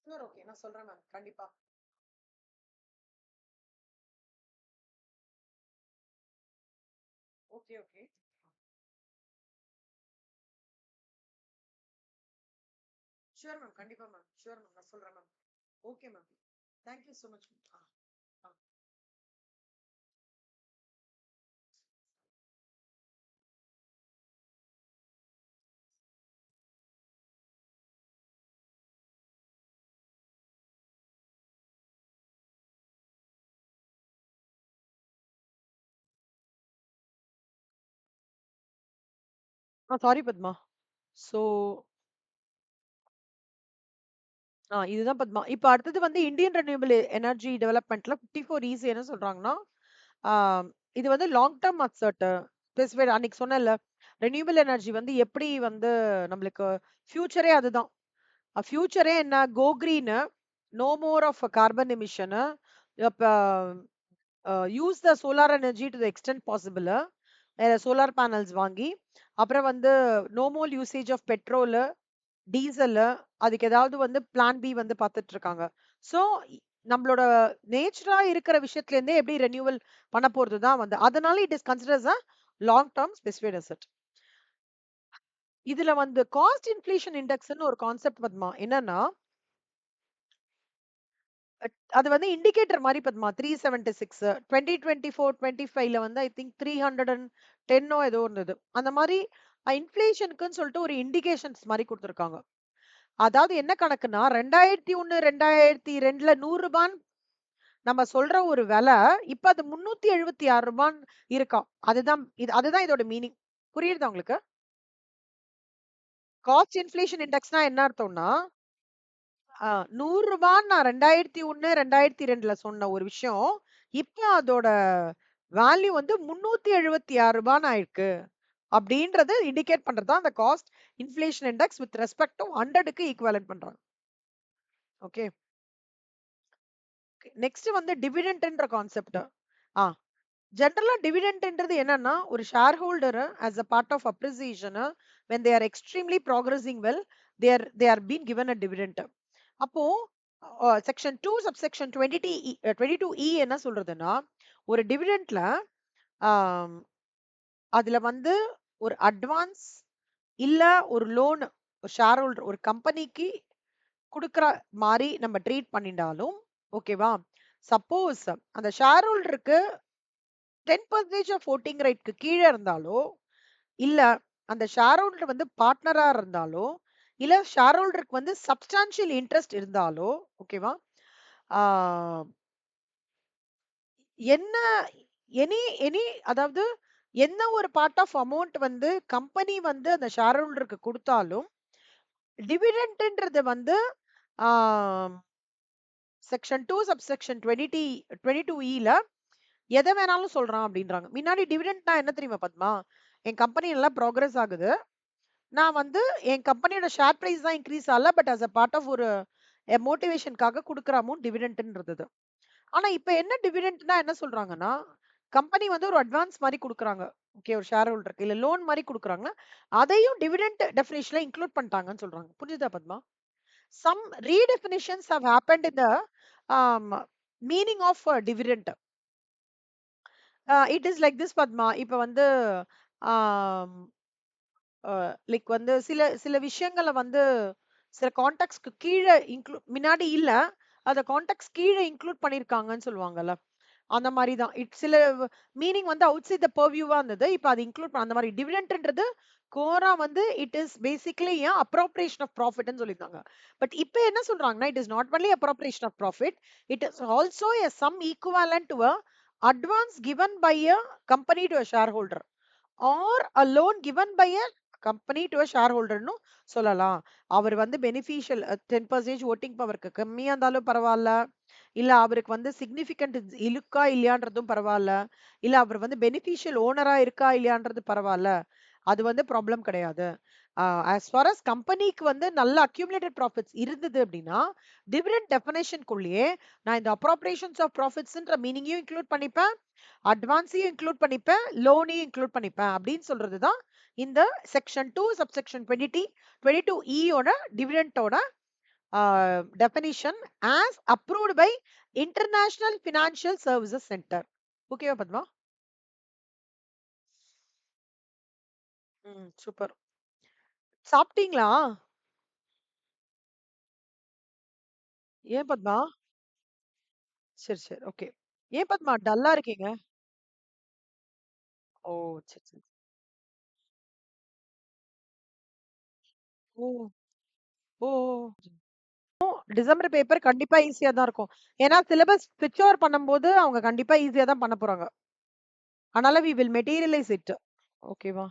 Speaker 1: Sure, okay, நான் சொல்றேன் மேம், கண்டிப்பா. Okay okay. ஷூர் மேம், கண்டிப்பா மேம், ஷூர் மேம், நான் சொல்றேன் ma'am. Okay ma'am. Thank you so much ma'am. Sorry Padma. So இதுதான் பத்மா. இப்ப அடுத்தது வந்து இந்தியன் ரெனியூவபிள் எனர்ஜி டெவலப்மெண்ட்ல 54 ஈஸி என்ன சொல்றாங்கன்னா, ஆஹ் இது வந்து லாங் டர்ம் அசர்ட் ஸ்பெசிஃபைட் அன்னைக்கு சொன்னேன்ல, ரெனியூவபிள் எனர்ஜி வந்து எப்படி வந்து நம்மளுக்கு ஃபியூச்சரே அதுதான். ஃபியூச்சரே என்ன, go green, no more of carbon emission, use the solar energy to the extent possible, solar panels வாங்கி, அப்புறம் வந்து no more usage of petrol diesel, அதுக்கு ஏதாவது வந்து பிளான் பி வந்து பார்த்துட்டு இருக்காங்க. ஸோ நம்மளோட நேச்சரா இருக்கிற விஷயத்துல இருந்தே எப்படி ரெனியூவல் பண்ண போறது தான் வந்து, அதனால it is considers a long term specified asset. இதுல வந்து காஸ்ட் இன்ஃப்ளேஷன் இண்டெக்ஸ்னு ஒரு கான்செப்ட் பத்மா. என்னன்னா அது வந்து இண்டிகேட்டர் மாதிரி பத்மா. 376 2024-25ல வந்து ஐ திங்க் 310 ஏதோ இருந்தது. அந்த மாதிரி இன்ஃப்ளேஷனுக்குன்னு சொல்லிட்டு ஒரு இண்டிகேஷன்ஸ் மாதிரி கொடுத்துருக்காங்க. அதாவது என்ன கணக்குன்னா 2001 2002ல 100 ரூபான்னு நம்ம சொல்ற ஒரு விலை இப்ப அது 376 ரூபான்னு இருக்காம். அதுதான் இதோட மீனிங். புரியுதா உங்களுக்கு? காஸ்ட் இன்ஃப்ளேஷன் இண்டெக்ஸ்னா என்ன அர்த்தம்னா 100 ரூபான்னு நான் 2001 2002ல சொன்ன ஒரு விஷயம் இப்ப அதோட வேல்யூ வந்து 376 ரூபான்னு ஆயிருக்கு அப்படின்றது இண்டிகேட் பண்றதா அந்த cost inflation index with respect to 100க்கு ஈக்குவலன்ட் பண்றாங்க. ஓகே. நெக்ஸ்ட் வந்து டிவிடெண்ட்ன்ற கான்செப்ட். ஆ ஜெனரலா டிவிடெண்ட்ன்றது என்னன்னா ஒரு share holder as a part of appreciation when they are extremely progressing well, they are being given a dividend. அப்போ செக்ஷன் 2 சப்செக்ஷன் 22E என்ன சொல்றதுன்னா ஒரு டிவிடெண்ட்ல அதுல வந்து ஒரு அட்வான்ஸ் இல்ல ஒரு லோன் ஷேர் ஹோல்டர் ஒரு கம்பெனிக்கு கொடுக்குற மாதிரி நம்ம ட்ரீட் பண்ணிட்டாலும் ஓகேவா, சப்போஸ் அந்த ஷேர் ஹோல்டருக்கு 10% ஆஃப் voting ரைட்க்கு கீழே இருந்தாலோ இல்ல அந்த ஷேர் ஹோல்டர் வந்து பார்ட்னரா இருந்தாலோ இல்ல ஷேர் ஹோல்டருக்கு வந்து சப்ஸ்டான்ஷியல் இன்ட்ரெஸ்ட் இருந்தாலோ ஓகேவா, ஆஹ் என்ன எனி எனி அதாவது என்ன ஒரு பார்ட் ஆஃப் அமௌண்ட் வந்து கம்பெனி வந்து அந்த ஷேர் ஹோல்டருக்கு கொடுத்தாலும் டிவிடெண்ட்ன்றது வந்து செக்ஷன் 2 சப்செக்ஷன் 22E எதை வேணாலும் சொல்றான் அப்படின்றாங்க. முன்னாடி டிவிடெண்ட்னா என்ன தெரியுமா பத்மா, என் கம்பெனி நல்லா ப்ராக்ரஸ் ஆகுது, நான் வந்து என் கம்பெனியோட ஷேர் பிரைஸ் தான் இன்க்ரீஸ் ஆகல, but as a part of ஒரு மோட்டிவேஷனுக்காக கொடுக்குற அமௌண்ட் டிவிடெண்ட்ன்றது. ஆனா இப்ப என்ன டிவிடெண்ட்னா என்ன சொல்றாங்கன்னா கம்பெனி வந்து ஒரு அட்வான்ஸ் மாதிரி கொடுக்குறாங்க, ஓகே, ஒரு ஷேர் ஹோல்டருக்கு இல்ல லோன் மாதிரி கொடுக்குறாங்க, அதையும் டிவிடெண்ட் டெஃபினிஷன்ல இன்க்ளூட் பண்ணிட்டாங்கன்னு சொல்றாங்க. புரியுதா Padma? Some redefinitions have happened in the um, meaning of dividend. It is like this Padma. இப்ப வந்து லைக் வந்து சில சில விஷயங்களை வந்து சில கான்டாக்ட்ஸ்க்கு கீழே முன்னாடி இல்ல அத கான்டாக்ட்ஸ் கீழே இன்க்ளூட் பண்ணிருக்காங்கன்னு சொல்லுவாங்கல்ல. அந்த மாதிரி தான். சில மீனிங் வந்து அவுட் சைட் த பர்வியூவா இருந்தது. இப்போ அது இன்க்ளூட் அந்த மாதிரி டிவிடெண்ட்ன்றது கோரா வந்து it is basically appropriation of ப்ராஃபிட்னு சொல்லியிருந்தாங்க. பட் இப்போ என்ன சொல்றாங்கன்னா, it is not only appropriation of profit, it is also a sum equivalent to a advance given by a company to a share holder or a loan given by a company to a share ஹோல்டர்னு சொல்லலாம். அவர் வந்து பெனிஃபிஷியல் 10% ஓட்டிங் பவருக்கு கம்மியா இருந்தாலும் பரவாயில்ல, இல்ல அவருக்கு வந்து சிக்னிஃபிகண்ட் இருக்கா இல்லையான்றதும் பரவாயில்ல, இல்ல அவர் வந்து பெனிஃபிஷியல் ஓனரா இருக்கா இல்லையான்றது பரவாயில்ல, அது வந்து ப்ராப்ளம் கிடையாது. as far as கம்பெனிக்கு வந்து நல்ல அக்யூமுலேட்டட் ப்ராஃபிட்ஸ் இருந்தது அப்படின்னா, டிவிடெண்ட் டெஃபினேஷனுக்குள்ளேயே நான் இந்த அப்ரோப்ரியேஷன்ஸ் ஆஃப் ப்ராஃபிட்ஸ்ன்ற மீனிங்கையும் இன்க்ளூட் பண்ணிப்பேன், அட்வான்ஸையும் இன்க்ளூட் பண்ணிப்பேன், லோனையும் இன்க்ளூட் பண்ணிப்பேன் அப்படின்னு சொல்றது தான் இந்த செக்ஷன் 2 சப்செக்ஷன் 22E ஓட டிவிடெண்டோட definition as approved by International Financial Services Center. ஓகேவா பத்மா? சூப்பர். சாப்பிட்டீங்களா? ஏன் பத்மா? சரி சரி, ஓகே. ஏன் பத்மா டல்லா இருக்கீங்க? ஓ, சரி சரி. ஓ ஓ டிசம்பர் பேப்பர் கண்டிப்பா ஈஸியா தான் இருக்கும். ஏன்னா சிலபஸ் ஸ்விட்ச் ஓவர் பண்ணும்போது அவங்க கண்டிப்பா ஈஸியா தான் பண்ண போறாங்க. அதனால we will materialize it. ஓகேவா?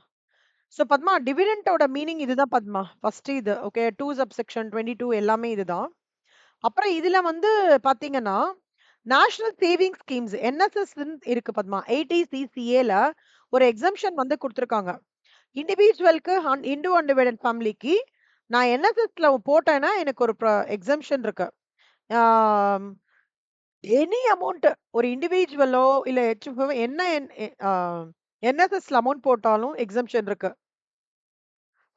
Speaker 1: சோ பத்மா, டிவிடெண்டோட மீனிங் இதுதான் பத்மா. ஃபர்ஸ்ட் இது ஓகே, 2 சப்செக்ஷன் 22 எல்லாமே இதுதான். அப்புறம் இதுல வந்து பாத்தீங்கன்னா, நேஷனல் சேவிங் ஸ்கீம்ஸ் என்எஸ்எஸ் இருக்கு பத்மா. 80CCAல ஒரு எக்ஸம்ஷன் வந்து குடுத்துருக்காங்க. இண்டிவிஜுவலுக்கு இண்டு அன்டிவைடட் ஃபேமிலிக்கு நான் என்எஸ்எஸ்ல போட்டேன்னா எனக்கு ஒரு எக்ஸம்ஷன் இருக்கு. எனி அமௌண்ட் ஒரு இண்டிவிஜுவலோ இல்ல ஹெச்எஃப்ஓ என்ன என்எஸ்எஸ்ல அமௌண்ட் போட்டாலும் எக்ஸம்ஷன் இருக்கு.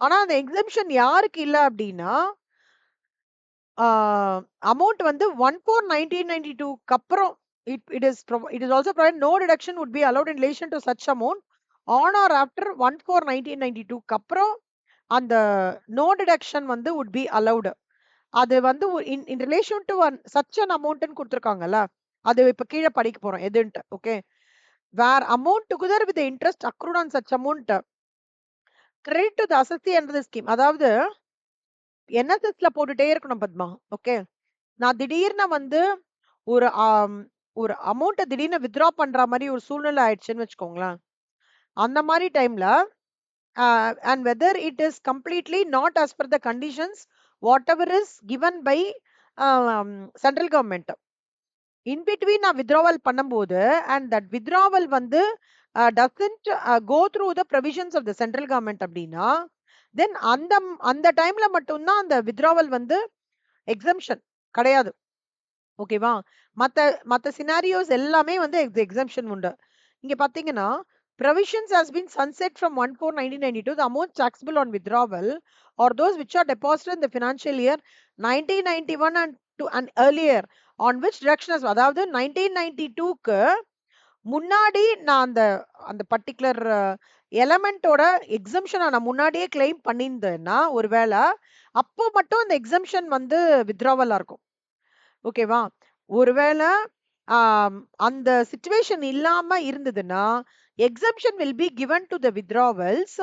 Speaker 1: ஆனா அந்த எக்ஸம்ஷன் யாருக்கு இல்ல அப்படின்னா, அமௌண்ட் வந்து 1/4/1992க்கு அப்புறம் it is also provided no deduction would be allowed in relation to such amount on or after 1/4/1992க்கு அப்புறம் அந்த நோ டிடக்ஷன் வந்து would be allowed. அது வந்து in relation to such an amountன்னு கொடுத்திருக்காங்கல்ல, அது இப்ப கீழே படிக்க போறோம் எதுன்ட்டு. Okay, where amount together with the interest accrued on such amount credit to the assessee under the scheme. அதாவது என்எஸ்எஸ்ல போட்டுட்டே இருக்கணும் பத்மா. ஓகே, நான் திடீர்னு வந்து ஒரு ஒரு அமௌண்ட்ட திடீர்னு வித்ட்ரா பண்ற மாதிரி ஒரு சூழ்நிலை ஆயிடுச்சுன்னு வச்சுக்கோங்களேன். அந்த மாதிரி டைம்ல and whether it is completely not as per the conditions whatever is given by central government. In between நான் withdrawal பண்ணும்போது and that withdrawal வந்து doesn't go through the provisions of the central government அப்படின்னா, then அந்த அந்த டைம்ல மட்டும்தான் அந்த withdrawal வந்து exemption கிடையாது. ஓகேவா? மத்த மத்த சினாரியோஸ் எல்லாமே வந்து எக்ஸம்ஷன் உண்டு. இங்க பாத்தீங்கன்னா, provisions has been sunset from 1/4/1992. The amount taxable on withdrawal or those which are deposited in the financial year 1991 and earlier on which deduction has, அதாவது 1992க்கு முன்னாடி நான் அந்த அந்த பர்ட்டிகுலர் எலமெண்டோட எக்ஸம்ஷனை நான் முன்னாடியே கிளைம் பண்ணியிருந்தேன்னா ஒருவேளை அப்போ மட்டும் அந்த எக்ஸம்ஷன் வந்து வித்ராவலா இருக்கும். ஓகேவா? ஒருவேளை அந்த சிச்சுவேஷன் இல்லாம இருந்ததுன்னா, exemption will be given to the withdrawals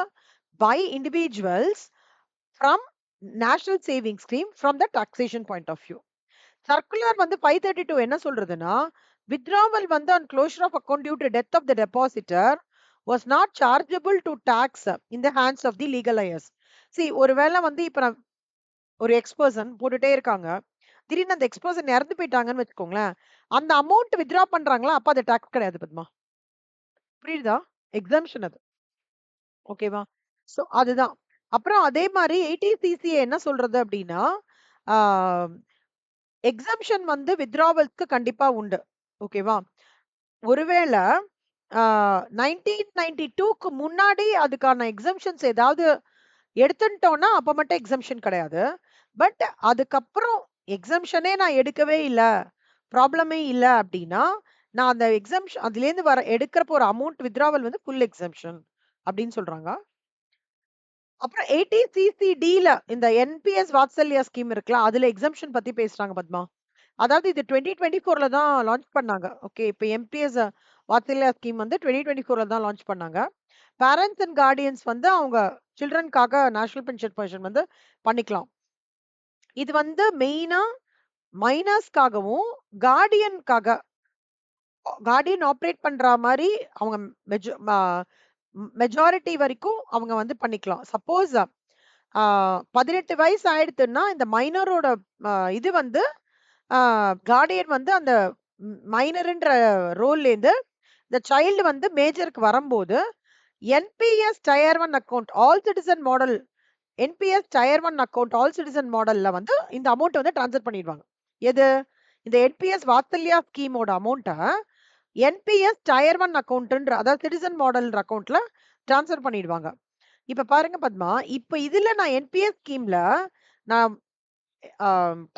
Speaker 1: by individuals from national saving scheme from the taxation point of view. Circular வந்து 532 என்ன சொல்றதுன்னா, withdrawal வந்து on closure of account due to death of the depositor was not chargeable to tax in the hands of the legal heirs. See, ஒருவேளை வந்து இப்ப நான் ஒரு எக்ஸ்பர்சன் போட்டுட்டே இருக்காங்க, திடீர்னு அந்த எக்ஸ்பர்சன் இறந்து போயிட்டாங்கன்னு வச்சுக்கோங்களேன், அந்த அமௌண்ட் வித்ரா பண்றாங்களா, அப்ப அது டாக்ஸ் கிடையாது பத்மா. புரியுதா? எக்ஸம்ஷன் அது. ஓகேவா? சோ அதுதான். அப்புறம் அதே மாதிரி 80CCA என்ன சொல்றது அப்படின்னா, எக்ஸம்ஷன் வந்து வித்ராவல்ஸ்க்கு கண்டிப்பா உண்டு. ஓகேவா? ஒருவேளை 1992க்கு முன்னாடி அதுக்கான எக்ஸம்ஷன்ஸ் ஏதாவது எடுத்துட்டோம்னா அப்ப மட்டும் எக்ஸம்ஷன் கிடையாது. பட் அதுக்கப்புறம் எக்ஸம்ஷனே நான் எடுக்கவே இல்ல, ப்ராப்ளமே இல்ல அப்படின்னா, நான் அந்த எக்ஸம்ஷன் அதுலேருந்து வர எடுக்கிறப்ப ஒரு அமௌண்ட் வித்ராவல் வந்து ஃபுல் எக்ஸம்ஷன் அப்படின்னு சொல்றாங்க. அப்புறம் 80CCDல இந்த என்பிஎஸ் வாத்சல்யா ஸ்கீம் இருக்குல்ல, அதுல எக்ஸம்ஷன் பத்தி பேசுறாங்க பத்மா. அதாவது இது 2024ல தான் லான்ச் பண்ணாங்க. ஓகே. இப்ப எம்பிஎஸ் வாத்சல்யா ஸ்கீம் வந்து 2024ல தான் லான்ச் பண்ணாங்க. பேரண்ட்ஸ் அண்ட் கார்டியன்ஸ் வந்து அவங்க சில்ட்ரனுக்காக நேஷனல் பென்ஷன் பெர்ஷன் வந்து பண்ணிக்கலாம். இது வந்து மெயினா மைனர்ஸ்க்காகவும், கார்டியனுக்காக கார்டியன் ஆப்பரேட் பண்ற மாரி அவங்க மெஜாரிட்டி வரைக்கும் அவங்க வந்து பண்ணிக்கலாம். சப்போஸ் 18 வயசு ஆயிடுத்துன்னா, இந்த மைனரோட இது வந்து கார்டியன் வந்து அந்த மைனர்ன்ற ரோல்லேருந்து இந்த சைல்டு வந்து மேஜருக்கு வரும்போது, NPS tier 1 account all citizen model NPS tier 1 account all citizen மாடல்ல வந்து இந்த அமௌண்ட் வந்து ட்ரான்ஸ்ஃபர் பண்ணிடுவாங்க. எது? இந்த என்பிஎஸ் வாத்சல்யா ஸ்கீமோட அமௌண்ட்ட என்பிஎஸ் டயர் 1 அக்கவுண்ட்ன்ற அதாவது சிட்டிசன் மாடல் அக்கவுண்ட்ல ட்ரான்ஸ்ஃபர் பண்ணிடுவாங்க. இப்ப பாருங்க பத்மா, இப்ப இதுல நான் என்பிஎஸ் ஸ்கீம்ல நான்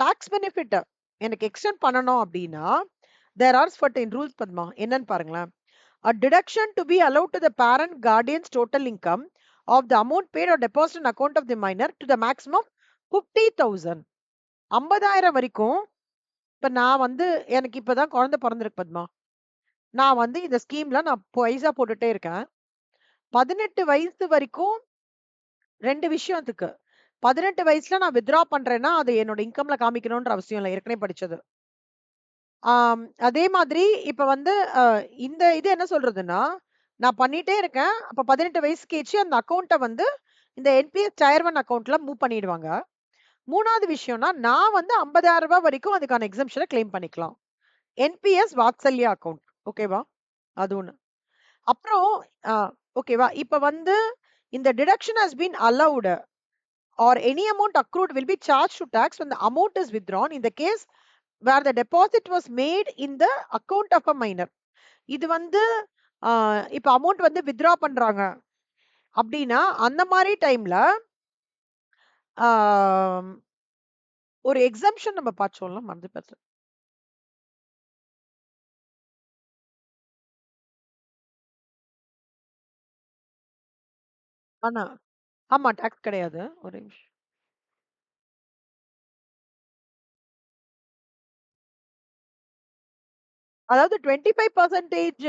Speaker 1: டாக்ஸ் பெனிஃபிட் எனக்கு எக்ஸ்டெண்ட் பண்ணணும் அப்படின்னா, there are certain rules Padma. என்னன்னு பாருங்களேன். A deduction to be allowed to the parent guardian's total income of the amount paid or deposited in account of the minor to the maximum 50,000. 50,000 வரைக்கும் இப்ப நான் வந்து எனக்கு இப்பதான் குழந்தை பிறந்திருக்கு பத்மா. நான் வந்து இந்த ஸ்கீம்ல நான் பைசா போட்டுட்டே இருக்கேன். 18 வயசு வரைக்கும் 2 விஷயம் அதுக்கு. 18 வயசுல நான் வித்ட்ரா பண்றேன்னா, அது என்னோட இன்கம்ல காமிக்கணும்ன்ற அவசியம் இல்ல. ஏற்கனவே படிச்சது. அதே மாதிரி இப்ப வந்து இந்த இது என்ன சொல்றதுன்னா, நான் பண்ணிட்டே இருக்கேன். அப்ப 18 வயசு கேச்சு அந்த அக்கவுண்ட்ட வந்து இந்த என்பிஎஸ் டயர் 1 அக்கவுண்ட்ல மூவ் பண்ணிடுவாங்க. 3வது விஷயம்னா, நான் வந்து ரூ. 50,000 வரைக்கும் அதுக்கான எக்ஸம்ஷன கிளைம் பண்ணிக்கலாம். NPS Vatsalya account. ஓகேவா? அது ஒண்ணு. அப்புறம் அ ஓகேவா? இப்ப வந்து இந்த deduction has been allowed or any amount accrued will be charged to tax when the amount is withdrawn in the case where the deposit was made in the account of a minor. இது வந்து இப்ப அமௌண்ட் வந்து வித்ட்ரா பண்றாங்க அப்படின்னா, அந்த மாரி டைம்ல ஒரு எக்ஸம்ஷன் நம்ம பார்த்தோம்ல, மறந்து போச்சு. ஆனா ஆமா டாக்ஸ் கிடையாது. ஒரு நிமிஷம். அதாவது 25%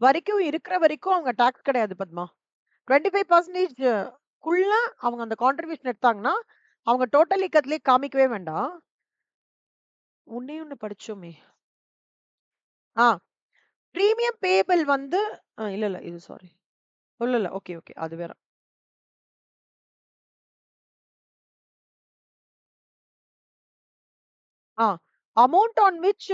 Speaker 1: வரைக்கும் இருக்கிற வரைக்கும் அவங்க டாக்ஸ் கிடையாது பத்மா. 25% க்குள்ள அவங்க அந்த கான்ட்ரிபியூஷன் எடுத்தாங்கன்னா, அவங்க டோட்டல் இக்கத்திலே காமிக்கவே வேண்டாம். ஒண்ணே ஒண்ணு படிச்சோமே. ஆ பிரீமியம் பேயபிள் வந்து இல்ல, இல்ல. இது சாரி. இல்ல, இல்ல. Okay, okay. அது வேற. ஆ amount on which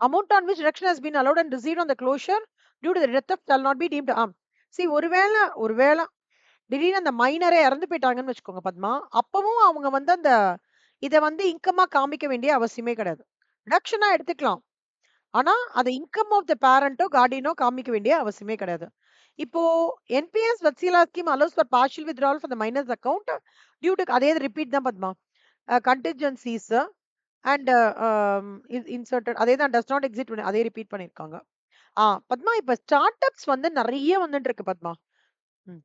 Speaker 1: amount on which reduction has been allowed and received on the closure due to the death of shall not be deemed ஒருவேள திடீர்னு அந்த மைனரே இறந்து போயிட்டாங்கன்னு வச்சுக்கோங்க பத்மா. அப்பவும் அவங்க வந்து அந்த இத வந்து இன்கம்மா காமிக்க வேண்டிய அவசியமே கிடையாது. டிடக்ஷனா எடுத்துக்கலாம். ஆனா, அத இன்கம் ஆஃப் த பேரன்ட்டோ, கார்டியனோ காமிக்க வேண்டிய அவசியமே கிடையாது. இப்போ NPS Vatsalya scheme allows for partial withdrawal from the minor's account due to அதே ரிப்பீட் தான் பத்மா. கன்டின்ஜென்சிஸ் அண்ட் இன்சர்ட்டட் அதே தான் டஸ் நாட் எக்ஸிட் அதே ரிப்பீட் பண்ணியிருக்காங்க. பத்மா இப்ப ஸ்டார்ட் அப்ஸ் வந்து நெறைய வந்துட்டு இருக்கு பத்மா. ம்.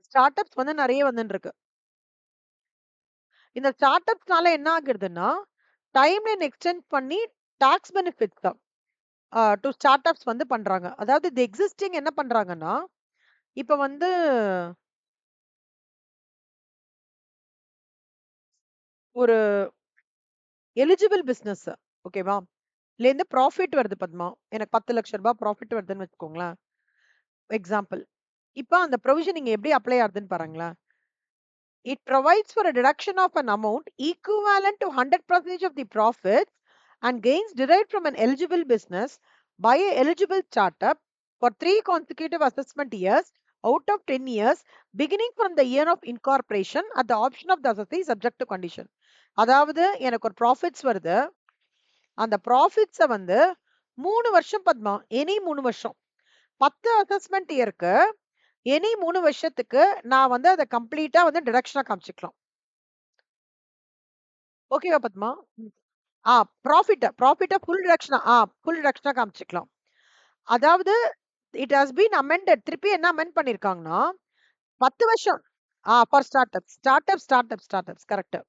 Speaker 1: ஸ்டார்ட் அப்ஸ் வந்து நெறைய வந்துட்டு இருக்கு. இந்த ஸ்டார்ட் அப்ஸ்னால என்ன ஆகுதுன்னா, டைம் லைன் எக்ஸ்டெண்ட் பண்ணி டாக்ஸ் பெனிஃபிட்ஸ் தான் டூ ஸ்டார்ட் அப்ஸ் வந்து பண்றாங்க. அதாவது தி எக்ஸிஸ்டிங் என்ன பண்றாங்கன்னா, இப்ப வந்து ஒரு எலிஜிபிள் பிசினஸ் ஓகேவா? இதுலேருந்து ப்ராஃபிட் வருது பத்மா. எனக்கு ரூ. 10,00,000 ப்ராஃபிட் வருதுன்னு வச்சுக்கோங்களேன். எக்ஸாம்பிள். இப்ப அந்த ப்ரொவிஷன் இங்க எப்படி அப்ளை ஆகுதுன்னு பாருங்களேன். It provides for a deduction of an amount equivalent to 100% of the profits and gains derived from an eligible business by a eligible startup for 3 consecutive assessment years out of 10 years beginning from the year of incorporation at the option of the assessee subject to condition. அதாவது எனக்கு ஒரு ப்ராஃபிட்ஸ் வருது. அந்த ப்ராஃபிட்ஸ வந்து 3 வருஷம் பத்மா. எனி 3 வருஷம். 10 அசஸ்மென்ட் இயர்க்கு எனி 3 வருஷத்துக்கு நான் வந்து அத கம்ப்ளீட்டா வந்து டிடக்ஷனா காமிச்சுக்கலாம். ஓகேவா பத்மா? ம். ஆ ப்ராஃபிட்ட ஃபுல் டிடக்ஷனா காமிச்சுக்கலாம். அதாவது இட் ஹஸ் பீன் அமெண்டட் திருப்பி என்ன அமெண்ட் பண்ணியிருக்காங்கன்னா, 10 வருஷம் ஃபார் ஸ்டார்ட் அப்ஸ் கரெக்ட்.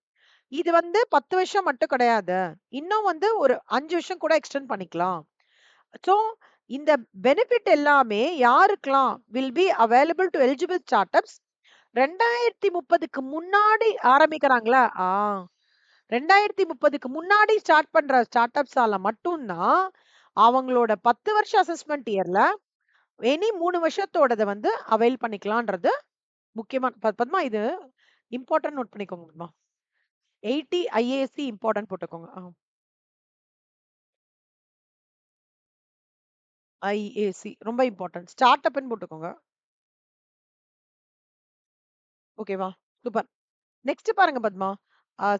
Speaker 1: இது வந்து 10 வருஷம் மட்டும் கிடையாது. இன்னும் வந்து ஒரு 5 வருஷம் கூட எக்ஸ்டெண்ட் பண்ணிக்கலாம். சோ இந்த பெனிஃபிட் எல்லாமே யாருக்கெல்லாம் will be available to eligible start ups 2030க்கு முன்னாடி ஆரம்பிக்கிறாங்களா? 2030க்கு முன்னாடி ஸ்டார்ட் பண்ற ஸ்டார்ட் அப்ஸால மட்டும்தான் அவங்களோட 10 வருஷம் அசஸ்மெண்ட் இயர்ல எனி 3 வருஷத்தோடத வந்து அவைல் பண்ணிக்கலாம்ன்றது முக்கியமா பத்மா இது இம்பார்ட்டன்ட் நோட் பண்ணிக்கோங்க பத்மா. 80 ஐஏஎஸ்சி இம்பார்ட்டன்ட் போட்டுக்கோங்க. ஐஏசி ரொம்ப இம்பார்ட்டன்ட். ஸ்டார்ட் அப்னு போட்டுக்கோங்க. ஓகேவா? சூப்பர். நெக்ஸ்ட் பாருங்க Padma.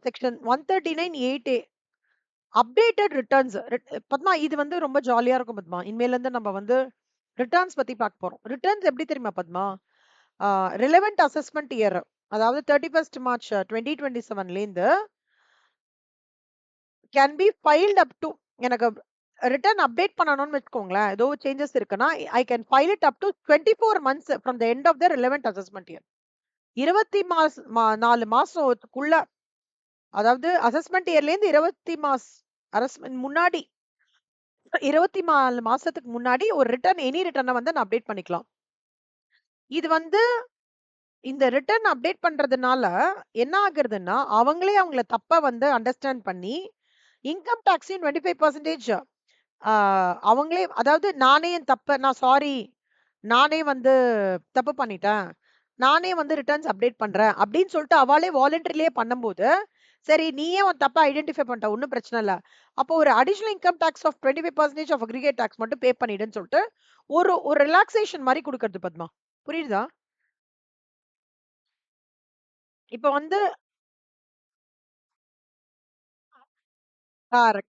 Speaker 1: Section 139(8)A updated returns. Padma இது வந்து ரொம்ப ஜாலியா இருக்கும் பத்மா. இனிமேல இருந்து நம்ம வந்து ரிட்டர்ன்ஸ் பத்தி பார்க்க போறோம். ரிட்டர்ன்ஸ் எப்படி தெரியுமா பத்மா? ரிலவென்ட் அசஸ்மெண்ட் இயர் அதாவது 31st March 2027ல இருந்து can be filed up to எனக்கு ரிட்டர்ன் அப்டேட் பண்ணணும்னு வச்சுக்கோங்களேன். ஏதோ சேஞ்சஸ் இருக்குன்னா I can file it up to 24 months from the end of the relevant assessment year. 24 மாசத்துக்குள்ள அதாவது அசஸ்மெண்ட் இயர்ல இருந்து 20 அரஸ்மெண்ட் முன்னாடி 24 மாசத்துக்கு முன்னாடி ஒரு ரிட்டர்ன் எனி ரிட்டர்னை வந்து நான் அப்டேட் பண்ணிக்கலாம். இது வந்து இந்த ரிட்டர்ன் அப்டேட் பண்றதுனால என்ன ஆகுறதுன்னா அவங்களே அவங்கள தப்பா வந்து அண்டர்ஸ்டாண்ட் பண்ணி இன்கம் டாக்ஸையும் 25% அவங்களே அதாவது நானே என் தப்ப நான் சாரி நானே வந்து தப்பு பண்ணிட்டேன் நானே வந்து ரிட்டர்ன்ஸ் அப்டேட் பண்றேன் அப்படின்னு சொல்லிட்டு அவளே வாலண்டரிலேயே பண்ணும்போது சரி நீயே உன் தப்பா ஐடென்டிஃபை பண்ணிட்ட ஒன்றும் பிரச்சனை இல்லை அப்போ ஒரு additional income tax of 25% of aggregate tax மட்டும் பே பண்ணிடுன்னு சொல்லிட்டு ஒரு ஒரு ரிலாக்ஸேஷன் மாதிரி கொடுக்கறது பத்மா. புரியுதா? இப்ப வந்து கரெக்ட்.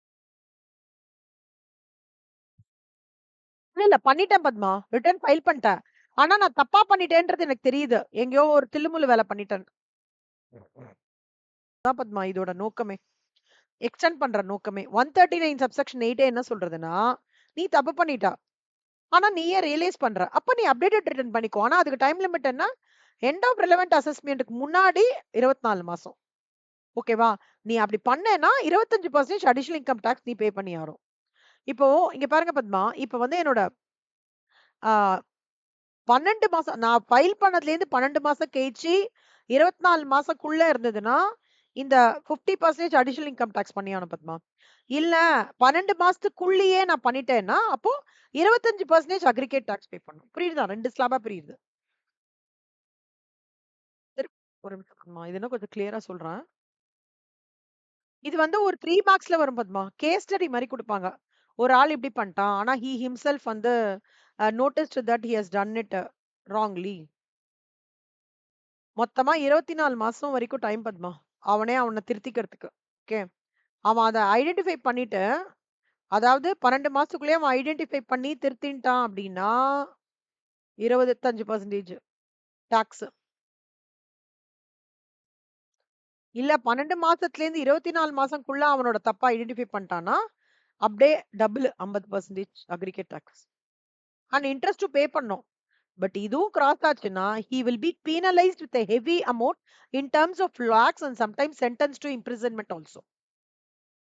Speaker 1: இல்ல பண்ணிட்டேன் பத்மா. ரிட்டர்ன் ஃபைல் பண்ணிட்டேன். ஆனா நான் தப்பா பண்ணிட்டேன்றது எனக்கு தெரியுது. எங்கேயோ ஒரு தில்லுமுல்லு வேலை பண்ணிட்டேன். அதான் பத்மா இதோட நோக்கமே. எக்ஸ்டெண்ட் பண்ற நோக்கமே. 139 சப்செக்ஷன் 8 என்ன சொல்றதுன்னா, நீ தப்பு பண்ணிட்ட. ஆனா நீயே ரியலைஸ் பண்ற. அப்ப நீ அப்டேட்டட் ரிட்டர்ன் பண்ணிக்கோ. ஆனா அதுக்கு டைம் லிமிட் என்ன? எண்ட் ஆஃப் ரிலவென்ட் அசஸ்மென்ட்க்கு முன்னாடி 24 மாசம். ஓகேவா? நீ அப்படி பண்ணேன்னா 25% அடிஷனல் இன்கம் டாக்ஸ் நீ பே பண்ணி ஆகணும். இப்போ இங்க பாருங்க பத்மா, இப்ப வந்து என்னோட ஆ 12 மாசம் நான் ஃபைல் பண்ணதுலேருந்து 12 மாசம் கழிச்சு 24 மாசக்குள்ள இருந்ததுன்னா, இந்த 50% அடிஷனல் இன்கம் டாக்ஸ் பண்ணியாகணும் பத்மா. இல்ல 12 மாசத்துக்குள்ளேயே நான் பண்ணிட்டேன்னா, அப்போ 25% அக்ரிகேட் டாக்ஸ் பே பண்ணணும். புரியுதா? 2 ஸ்லாபா பிரியுது. சரி, ஒரு நிமிஷம் பத்மா. இது இன்னும் கொஞ்சம் கிளியரா சொல்றேன். இது வந்து ஒரு 3 மார்க்ஸ்ல வரும் பத்மா. கேஸ் ஸ்டடி மாரி குடுப்பாங்க. ஒரு ஆள் இப்படி பண்ணிட்டான். ஆனா ஹி ஹிம்செல்ஃப் வந்து noticed that he has done it wrongly. மொத்தமா 24 மாசம் வரைக்கும் டைம் பத்மா. அவனே அவன திருத்திக்கிறதுக்கு. ஓகே. அவன் அத ஐடென்டிஃபை பண்ணிட்டு, அதாவது 12 மாசத்துக்குள்ளயே அவன் ஐடென்டிஃபை பண்ணி திருத்தின்ட்டான் அப்படின்னா, 25% டாக்ஸ். இல்ல 12 மாசத்துலேருந்து 24 மாசம்க்குள்ள அவனோட தப்ப ஐடென்டிஃபை பண்ணிட்டான்னா, அப்படியே டபுள் 50% அக்ரிகேட் டாக்ஸ். அண்ட் இன்ட்ரெஸ்ட்டும் பே பண்ணணும். பட் இதுவும் கிராஸ் ஆச்சுன்னா, he will be penalised with a heavy amount in terms of lakhs and sometimes sentenced to imprisonment also.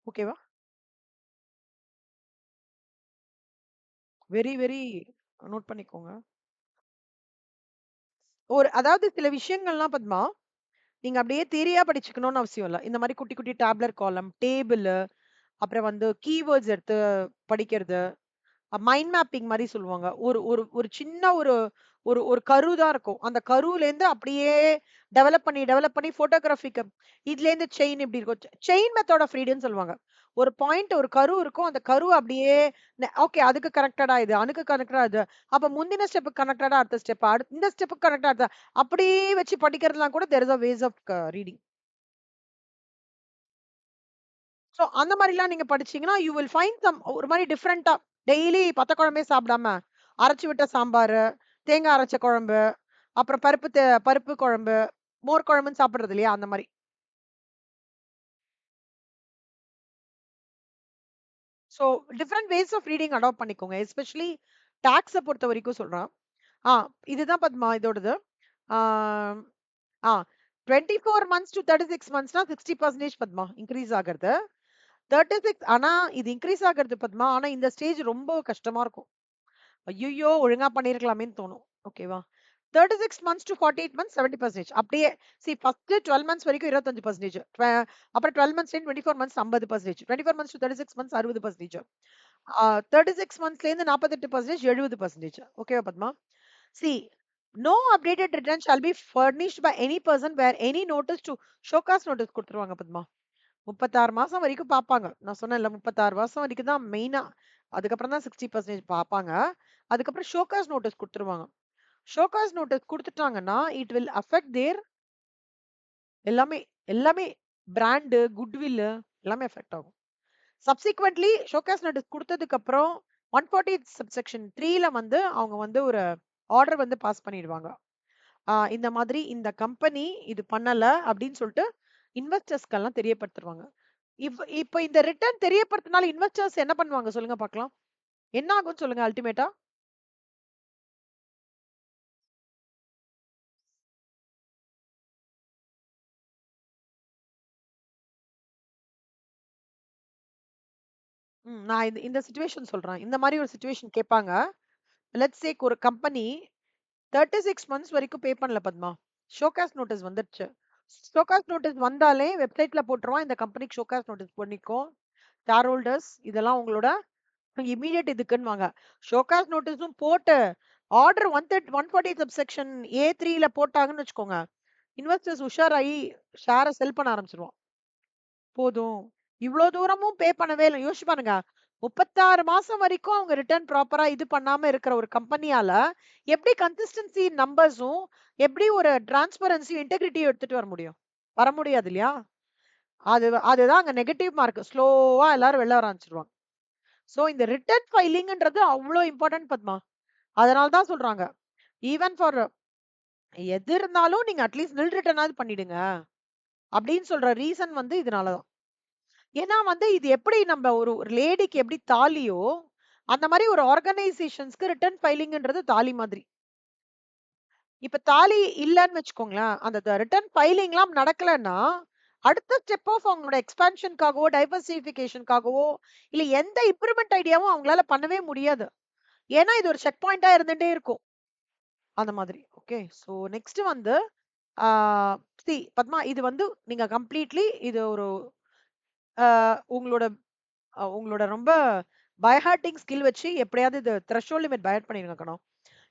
Speaker 1: ஓகேவா? வெரி, வெரி நோட் பண்ணிக்கோங்க. அதாவது சில விஷயங்கள்லாம் பத்மா, நீங்க அப்படியே தியரியா படிச்சுக்கணும்னு அவசியம் இல்ல. இந்த மாரி குட்டி, குட்டி டேபுலர் காலம், டேபிளு, அப்புறம் வந்து கீவேர்ட்ஸ் எடுத்து படிக்கிறது. மைண்ட் மேப்பிங் மாரி சொல்லுவாங்க. ஒரு ஒரு ஒரு சின்ன ஒரு ஒரு ஒரு கரு தான் இருக்கும். அந்த கருவுலேருந்து அப்படியே டெவலப் பண்ணி ஃபோட்டோகிராஃபிக்கு இதுலேருந்து செயின் இப்படி இருக்கும். செயின் மெத்தட் ஆஃப் ரீடிங்ன்னு சொல்லுவாங்க. ஒரு பாயிண்ட் ஒரு கரு இருக்கும். அந்த கரு அப்படியே ஓகே அதுக்கு கனெக்டடா இது, அதுக்கு கனெக்டடா இது. அப்ப முந்தின ஸ்டெப்க்கு கனெக்டடா அடுத்த ஸ்டெப், இந்த ஸ்டெப்க்கு கனெக்டடா அடுத்த அப்படியே வச்சு படிக்கிறதுலாம் கூட there is a ways of reading. So அந்த மாரிலாம் நீங்க படிச்சீங்கன்னா, யூ வில் ஃபைண்ட் ஒரு மாரி டிஃபரெண்ட்டா டெய்லி பத்த குழம்பே சாப்பிடாம, அரைச்சு விட்ட சாம்பாரு, தேங்காய் அரைச்ச குழம்பு, அப்புறம் பருப்பு குழம்பு, மோர் குழம்புன்னு சாப்பிடுறது இல்லையா? அந்த மாரி. So different ways of reading adapt பண்ணிக்கோங்க. எஸ்பெஷலி டாக்ஸ பொறுத்தவரைக்கும் சொல்றேன். ஆ இதுதான் பத்மா இதோடது. ஆ 24 months to 36 months 60% Padma increase ஆகிறது. 36 ஆனா இது இன்க்ரீஸ் ஆகிறது பத்மா. ஆனா இந்த ஸ்டேஜ் ரொம்ப கஷ்டமா இருக்கும். ஐயோ ஒழுங்கா பண்ணிருக்கலாமேன்னு தோணும். ஓகேவா? 36 months to 48 months 70%. அப்படியே ஃபர்ஸ்ட் 12 months வரைக்கும் 25%. அப்புறம் 12 months 24 months 50%. 24 months to 36 months 60%. 36 monthsல இருந்து 48% 70%. ஓகேவா Padma? See, no updated return shall be furnished by any person where any notice to show cause notice கொடுத்துருவாங்க பத்மா. 36 மாசம் வரைக்கும் பார்ப்பாங்க. நான் சொன்னேன்ல 36 மாசம் வரைக்கும் தான் மெயினா. அதுக்கப்புறம் தான் 60% பார்ப்பாங்க. அதுக்கப்புறம் ஷோகாஸ் நோட்டீஸ் கொடுத்துருவாங்க. ஷோகாஸ் நோட்டீஸ் கொடுத்துட்டாங்கன்னா இட் வில் அஃபெக்ட் தேர் எல்லாமே எல்லாமே பிராண்டு குட்வில் எல்லாமே அஃபெக்ட் ஆகும். சப்சிக்வெண்ட்லி ஷோகாஸ் நோட்டீஸ் கொடுத்ததுக்கு அப்புறம் 140 சப்செக்ஷன் 3ல வந்து அவங்க வந்து ஒரு ஆர்டர் வந்து பாஸ் பண்ணிடுவாங்க. இந்த மாதிரி இந்த கம்பெனி இது பண்ணல அப்படின்னு சொல்லிட்டு இன்வெஸ்டர்ஸ்க்கெல்லாம் தெரியப்படுத்துவாங்க. இப்ப இந்த ரிட்டர்ன் தெரியப்படுத்தினால இன்வெஸ்டர்ஸ் என்ன பண்ணுவாங்க சொல்லுங்க பார்க்கலாம். என்ன ஆகும் சொல்லுங்க அல்டிமேட்டா? நான் இந்த சிச்சுவேஷன் சொல்றேன். இந்த மாதிரி ஒரு சிச்சுவேஷன் கேட்பாங்க. லெட்ஸ் சே ஒரு கம்பெனி 36 மந்த்ஸ் வரைக்கும் பே பண்ணல பத்மா. ஷோகாஸ் நோட்டீஸ் வந்துடுச்சு. ஷோகாஸ் நோட்டீஸ் வந்தாலே வெப்சைட்ல போட்டுருவான் இந்த கம்பெனிக்கு ஷோகாஸ் நோட்டீஸ் பண்ணிக்கோ. ஷேர் ஹோல்டர்ஸ் இதெல்லாம் உங்களோட இமீடியட் இதுக்குன்னு ஷோகாஸ் நோட்டீஸும் போட்டு ஆர்டர் 140 சப்செக்ஷன் A3ல போட்டாங்கன்னு வச்சுக்கோங்க. இன்வெஸ்டர்ஸ் உஷாராயி ஷேரை செல் பண்ண ஆரம்பிச்சிருவான். போதும் இவ்ளோ தூரமும் பே பண்ணவே இல்லை. யோசிச்சு பாருங்க. 36 மாசம் வரைக்கும் அவங்க ரிட்டர்ன் ப்ராப்பரா இது பண்ணாம இருக்கிற ஒரு கம்பெனியால எப்படி கன்சிஸ்டன்சி நம்பர்ஸும் எப்படி ஒரு டிரான்ஸ்பரன்சி இன்டெகிரிட்டியும் எடுத்துட்டு வர முடியும்? வர முடியாது இல்லையா? அதுதான் அங்க நெகட்டிவ் மார்க். ஸ்லோவா எல்லாரும் வெளில வர ஆரம்பிச்சிருவாங்க. சோ இந்த ரிட்டர்ன் ஃபைலிங்ன்றது அவ்வளோ இம்பார்ட்டன்ட் பத்மா. அதனால தான் சொல்றாங்க. ஈவன் ஃபார் எது இருந்தாலும் நீங்க அட்லீஸ்ட் நில் ரிட்டர்னாவது பண்ணிடுங்க அப்படின்னு சொல்ற ரீசன் வந்து இதனாலதான். ஏன்னா வந்து இது எப்படி நம்ம ஒரு லேடிக்கு எப்படி தாலியோ அந்த மாதிரி ஒரு ஆர்கனைசேஷன்ஸ்க்கு ரிட்டர்ன் ஃபைலிங்ன்றது தாலி மாதிரி. இப்ப தாலி இல்லன்னு வச்சுக்கோங்களேன். அந்த ரிட்டர்ன் ஃபைலிங்லாம் நடக்கலன்னா அடுத்த ஸ்டெப் ஆஃப் அவங்களோட எக்ஸ்பான்ஷனுக்காகவோ டைவர்சிஃபிகேஷனுக்காகவோ இல்ல எந்த இம்ப்ரூவ்மெண்ட் ஐடியாவும் அவங்களால பண்ணவே முடியாது. ஏன்னா இது ஒரு செக் பாயிண்டா இருந்துட்டே இருக்கும். அந்த மாதிரி. ஓகே. சோ நெக்ஸ்ட் வந்து பத்மா இது வந்து நீங்க கம்ப்ளீட்லி இது ஒரு உங்களோட உங்களோட ரொம்ப பைஹார்ட்டிங் ஸ்கில் வச்சு எப்படியாவது இது த்ரெஷோல்ட் லிமிட் பைஹார்ட் பண்ணிருக்கணும்.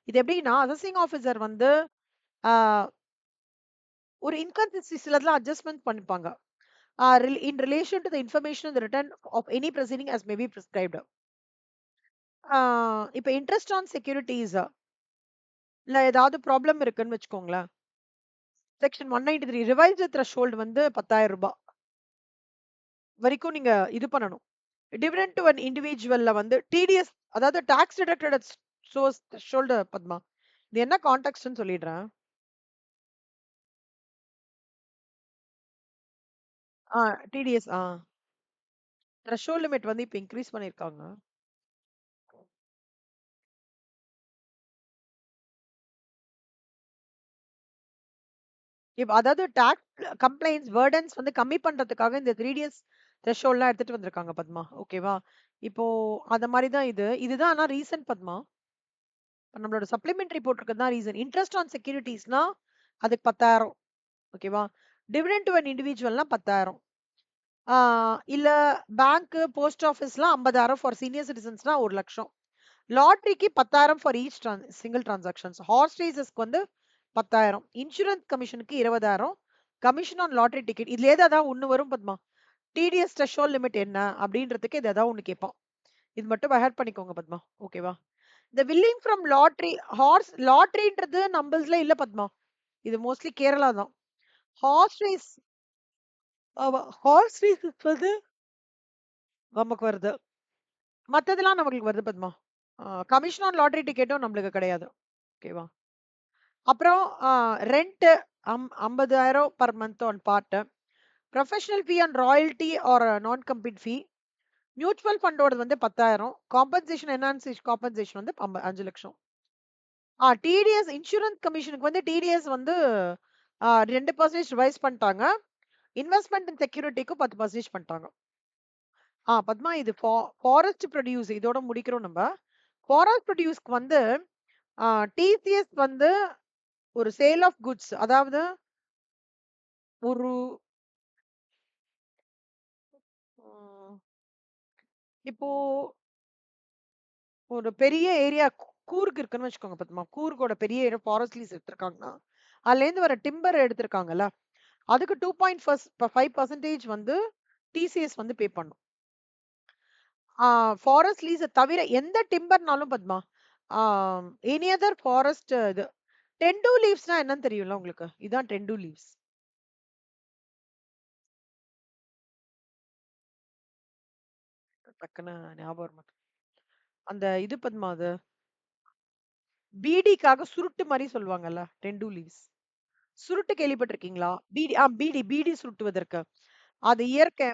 Speaker 1: இது எப்படின்னா அசசிங் ஆஃபீஸர் வந்து ஒரு இன்கன்சிஸ்டன்சி சிலதெல்லாம் அட்ஜஸ்ட்மெண்ட் பண்ணிப்பாங்க. in relation to the information in the return of any proceeding as may be prescribed. இப்ப இன்ட்ரெஸ்ட் ஆன் செக்யூரிட்டிஸ் இல்ல ஏதாவது ப்ராப்ளம் இருக்குன்னு வச்சுக்கோங்களேன். செக்ஷன் 193 ரிவைஸ்டு த்ரெஷோல்ட் வந்து 10,000 ரூபாய் வரைக்கும் நீங்க இது பண்ணணும். டிவிடெண்ட் டு அன் இண்டிவிஜுவல்ல வந்து டிடிஎஸ் அதாவது tax deducted source threshold Padma. இது என்ன கான்டெக்ஸ்ட்னு சொல்லிடுறேன். டிடிஎஸ் த்ரெஷோல்ட் லிமிட் வந்து இப்ப இன்க்ரீஸ் பண்ணிருக்காங்க. அதாவது டாக்ஸ் கம்ப்ளைண்ட்ஸ் பர்டன்ஸ் வந்து கம்மி பண்றதுக்காக இந்த 3 த்ரெஷோல்ட்லாம் எடுத்துட்டு வந்திருக்காங்க பத்மா. ஓகேவா? இப்போ அந்த மாதிரி தான் இதுதான் ஆனா ரீசன் பத்மா. நம்மளோட சப்ளிமெண்டரி போட்டிருக்கிறது தான் ரீசன். இன்ட்ரெஸ்ட் ஆன் செக்யூரிட்டிஸ்னா அதுக்கு 10,000. ஓகேவா? டிவிடெண்ட் டு அன் இண்டிவிஜுவல்னா 10,000. இல்ல பேங்க் போஸ்ட் ஆஃபீஸ்லாம் 50,000 ஃபார் சீனியர் சிட்டிசன்ஸ்னா 1,00,000. லாட்டரிக்கு 10,000 for each single transactions. Horse ரேசஸ்க்கு வந்து 10,000. இன்சூரன்ஸ் கமிஷனுக்கு 20,000. கமிஷன் ஆன் லாட்டரி டிக்கெட் இதுல ஏதாவது ஒண்ணு வரும் பத்மா. டிடிஎஸ் த்ரெஷோல்ட் லிமிட் என்ன அப்படின்றதுக்கு இது ஏதாவது ஒண்ணு கேட்பான். இது மட்டும் பைஹார்ட் பண்ணிக்கோங்க பத்மா. ஓகேவா? இந்த வில்லிங் ஃப்ரம் லாட்டரி லாட்டரின்றது நம்பல்ஸ்ல இல்ல பத்மா. இது மோஸ்ட்லி கேரளா தான். ஹார்ஸ் ரேஸ் ஹார்ஸ் ரேஸ் வந்து நமக்கு வருது. மத்ததெல்லாம் நமக்கு வருது பத்மா. கமிஷன் ஆன் லாட்டரி டிக்கெட்டும் நம்மளுக்கு கிடையாது. ஓகேவா? அப்புறம் rent 50,000 per month on part. Professional fee and royalty or non compete fee. Mutual ஃபண்டோட வந்து 10,000. காம்பன்சேஷன் என்ஹான்ஸ் காம்பன்சேஷன் வந்து 5,00,000. டிடிஎஸ் இன்சூரன்ஸ் கமிஷனுக்கு வந்து டிடிஎஸ் வந்து 2% ரிவைஸ் பண்ணிட்டாங்க. இன்வெஸ்ட்மெண்ட் இன் செக்யூரிட்டிக்கு 10% பண்ணிட்டாங்க. பத்மா இது ஃபாரஸ்ட் ப்ரொடியூஸ் இதோட முடிக்கிறோம் நம்ம. ஃபாரஸ்ட் ப்ரொடியூஸ்க்கு வந்து டிசிஎஸ் வந்து ஒரு சேல் ஆஃப் குட்ஸ், அதாவது ஒரு ம், இப்போ ஒரு பெரிய ஏரியா கூர்க் இருக்குன்னு வச்சுக்கோங்க பத்மா. கூர்க்கோட பெரிய ஏரியா ஃபாரஸ்ட் லீஸ் எடுத்திருக்காங்கன்னா, அதுல இருந்து வர டிம்பர் எடுத்திருக்காங்கல்ல, அதுக்கு 2.5% வந்து டிசிஎஸ் வந்து பே பண்ணும். ஃபாரஸ்ட் லீஸ தவிர எந்த டிம்பர்னாலும் பத்மா, எனி அதர் ஃபாரஸ்ட் இது டென்டு லீவ்ஸ்னா என்னன்னு தெரியும்ல உங்களுக்கு? இதான் டென்டு லீவ்ஸ். டக்குன்னு ஞாபகம் வர மாட்டேங்குது. அந்த இது பத்மா, அது பீடிக்காக சுருட்டு மாரி சொல்லுவாங்கல்ல, டென்டு லீவ்ஸ். சுருட்டு கேள்விப்பட்டிருக்கீங்களா? பீடி சுருட்டுவதற்கு. அது இயற்கை.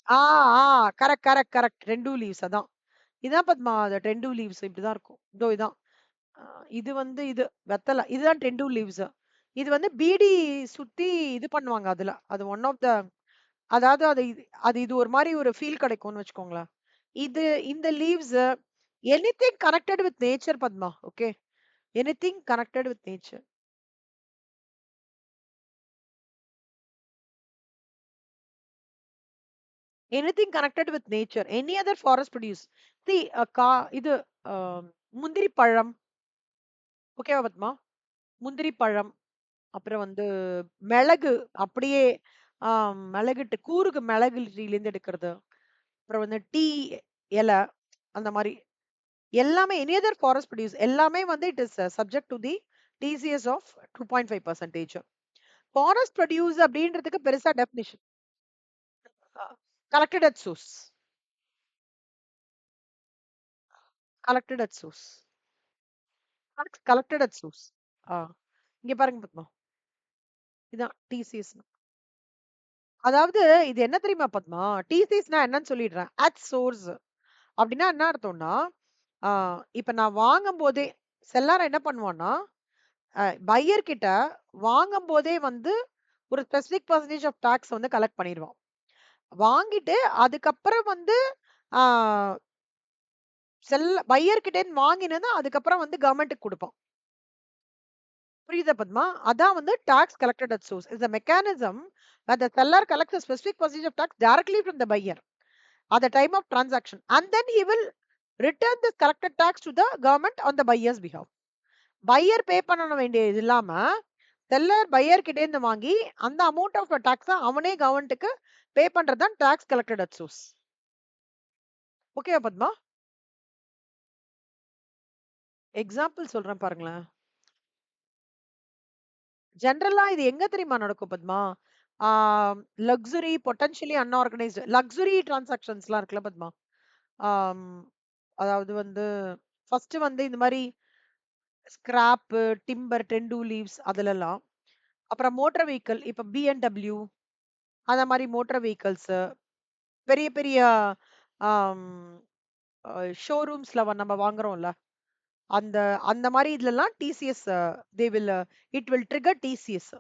Speaker 1: ஆ, ஆ. Correct, correct, correct. Tendu leaves அதான். இதான் பத்மா, அது டென்டு லீவ்ஸ் இப்படிதான் இருக்கும். இதோ இதான். அ இது வந்து இது வெத்தல. இதுதான் டென்டு லீவ்ஸ். இது வந்து பீடி சுத்தி இது பண்ணுவாங்க அதுல. அது ஒன் ஆஃப் த, அதாவது இது ஒரு மாரி ஒரு ஃபீல் கிடைக்கும்னு வச்சுக்கோங்களேன். இது இந்த leaves anything connected with nature Padma. Okay. Anything connected with nature. Anything connected with nature. Any other forest produce. C இது அ முந்திரி பழம். ஓகேவா பத்மா? முந்திரி பழம். அப்புறம் வந்து மிளகு அப்படியே மிளகுட்டு கூறுக்கு மிளகு ட்ரீலேருந்து எடுக்கிறது. அப்புறம் வந்து டீ இலை அந்த மாரி எல்லாமே எனி அதர் ஃபாரஸ்ட் ப்ரொடியூஸ் எல்லாமே வந்து it is subject to the TCS of 2.5%. Forest produce அப்படின்றதுக்கு பெருசா definition. Collected at source. Collected at source. Collected at source. ஆ இங்க பாருங்க பத்மா. இதான் டிசிஎஸ். அதாவது இது என்ன தெரியுமா பத்மா? டிசிஎஸ்னா என்னன்னு சொல்லிடுறேன். At source. அப்படின்னா என்ன அர்த்தம்னா, ஆ இப்ப நான் வாங்கும்போதே செல்லார் என்ன பண்ணுவான்னா, பையர் கிட்ட வாங்கும்போதே வந்து ஒரு ஸ்பெசிபிக் பெர்சன்டேஜ் ஆஃப் டாக்ஸ் வந்து கலெக்ட் பண்ணிருவான். வாங்கிட்டு அதுக்கப்புறம் வந்து ஆ பையர் கிட்ட இருந்து வாங்கினது அதுக்கப்புறம் வந்து கவர்மெண்ட்டுக்கு குடுப்பான். புரியுதா பத்மா? அதான் வந்து tax collected at source. Is a mechanism where the seller collects a specific percentage of tax directly from the buyer at the time of transaction, and then he will return this collected tax to the government on the buyer's behalf. Buyer pay பண்ண வேண்டியது இல்லாம செல்லர் பையர் கிட்ட இருந்து வாங்கி அந்த அமௌண்ட் ஆஃப் டாக்ஸ் அவனே கவர்மெண்ட்டுக்கு பே பண்றதுதான் டாக்ஸ் கலெக்டட் அட் சோர்ஸ். ஓகேவா பத்மா? எக்ஸாம்பிள் சொல்றேன் பாருங்களேன். ஜெனரலா இது எங்க தெரியுமா நடக்கும் பத்மா? ஆ லக்ஸுரி பொட்டன்ஷியலி அன்ஆர்கனைஸ்டு லக்ஸுரி டிரான்சாக்ஷன்ஸ்லாம் இருக்குல்ல பத்மா. ஆம், அதாவது வந்து ஃபர்ஸ்ட் வந்து இந்த மாதிரி ஸ்கிராப், டிம்பர், டென்டு லீவ்ஸ் அதுலலாம். அப்புறம் மோட்டார் வெஹிக்கிள், இப்ப பிஎன்டபிள்யூ அந்த மாதிரி மோட்டார் வெஹிக்கிள்ஸ், பெரிய பெரிய ஷோரூம்ஸ்ல நம்ம வாங்குறோம்ல, அந்த அந்த மாதிரி இதுலலாம் TCS they will it will trigger TCS.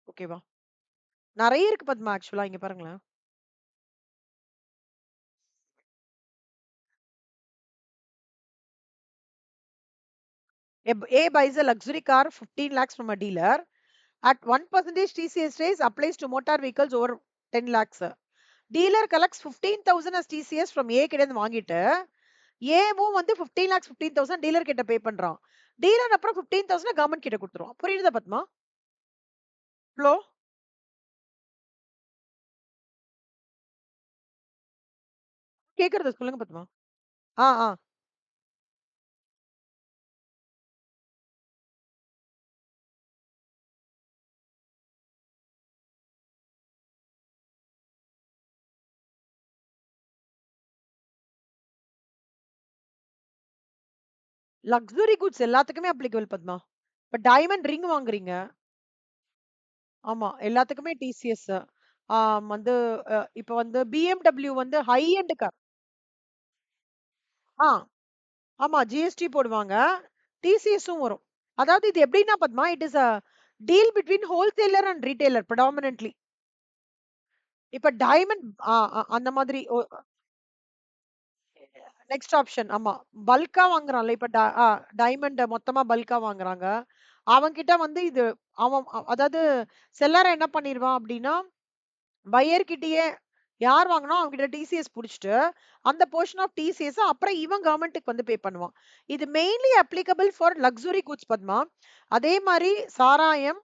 Speaker 1: ஓகேவா? நிறைய இருக்கு பத்மா ஆக்சுவலா இங்க பாருங்களேன். A buys a luxury car 15 lakhs from a dealer. At 1% TCS raise applies to motor vehicles over 10 lakhs. Dealer collects 15,000 as TCS from A கிட்ட இருந்து வாங்கிட்டு ஏவும் வந்து 15 lakhs 15,000 டீலர் கிட்ட பே பண்றான். டீலர் அப்புறம் 15,000 கவர்மெண்ட் கிட்ட கொடுத்துருவான். புரியுதா பத்மா? ஃப்ளோ கேக்குறது சொல்லுங்க பத்மா. ஆ ஆ லக்ஸுரி குட்ஸ் எல்லாத்துக்குமே அப்ளிகபிள் பத்மா. இப்ப டைமண்ட் ரிங் வாங்குறீங்க. ஆமா எல்லாத்துக்குமே டிசிஎஸ். வந்து இப்ப வந்து BMW வந்து ஹை எண்ட் கார். ஆ ஆமா ஜிஎஸ்டி போடுவாங்க. டிசிஎஸும் வரும். அதாவது இது எப்படின்னா Padma, it is a deal between wholesaler and retailer predominantly. இப்ப டைமண்ட் அந்த மாதிரி நெக்ஸ்ட் ஆப்ஷன். ஆமா. பல்க்கா வாங்குறான்ல. இப்ப டைமண்ட் மொத்தமா பல்க்கா வாங்குறாங்க. அவன்கிட்ட வந்து இது அவன் அதாவது செல்லர் என்ன பண்ணிருவான் அப்டின்னா, பையர் கிட்டயே யார் வாங்குனோ அவன்கிட்ட டிசிஎஸ் புடிச்சுட்டு, அந்த போர்ஷன் ஆஃப் டிசிஎஸ் அப்புறம் இவன் கவர்மெண்ட்க்கு வந்து பே பண்ணுவான். இது mainly applicable for luxury goods Padma. அதே மாரி சாராயம்,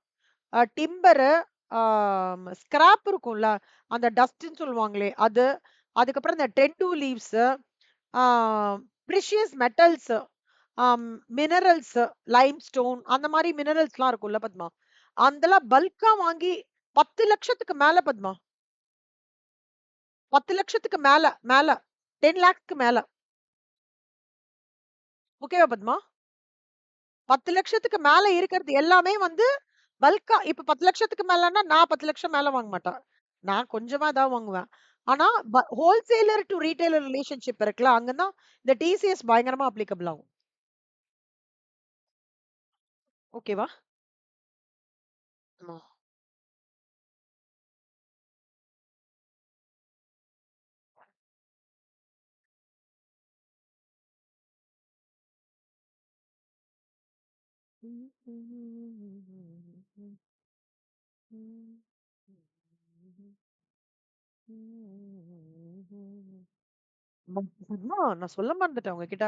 Speaker 1: டிம்பரு, ஸ்கிராப் இருக்கும்ல, அந்த டஸ்ட்ன்னு சொல்லுவாங்களே அது. அதுக்கப்புறம் இந்த டென்டு லீவ்ஸு, ஆ ப்ரிஷியஸ் மெட்டல்ஸ், ஆம் மினரல்ஸ், லைம்ஸ்டோன் அந்த மாரி மினரல்ஸ்லாம் இருக்கும்ல பத்மா. அதெல்லாம் பல்க்கா வாங்கி 10,00,000க்கு மேல பத்மா. 10,00,000க்கு மேல, மேல. 10,00,000க்கு மேல. ஓகேவா பத்மா? 10,00,000க்கு மேல இருக்கிறது எல்லாமே வந்து பல்க்கா இப்ப 10,00,000க்கு மேலன்னா, நான் 10,00,000 மேல வாங்க மாட்டேன். நான் கொஞ்சமா தான் வாங்குவேன். ஆனா ஹோல்சேலர் டூ ரீட்டெய்லர் ரிலேஷன்ஷிப் இருக்குல்ல, அங்க தான் இந்த டிசிஎஸ் பயங்கரமா அப்ளிகபிள் ஆகும். ஓகேவா? ஆமா. பத்மா, நான் சொல்ல மறந்துட்டேன் உங்ககிட்ட.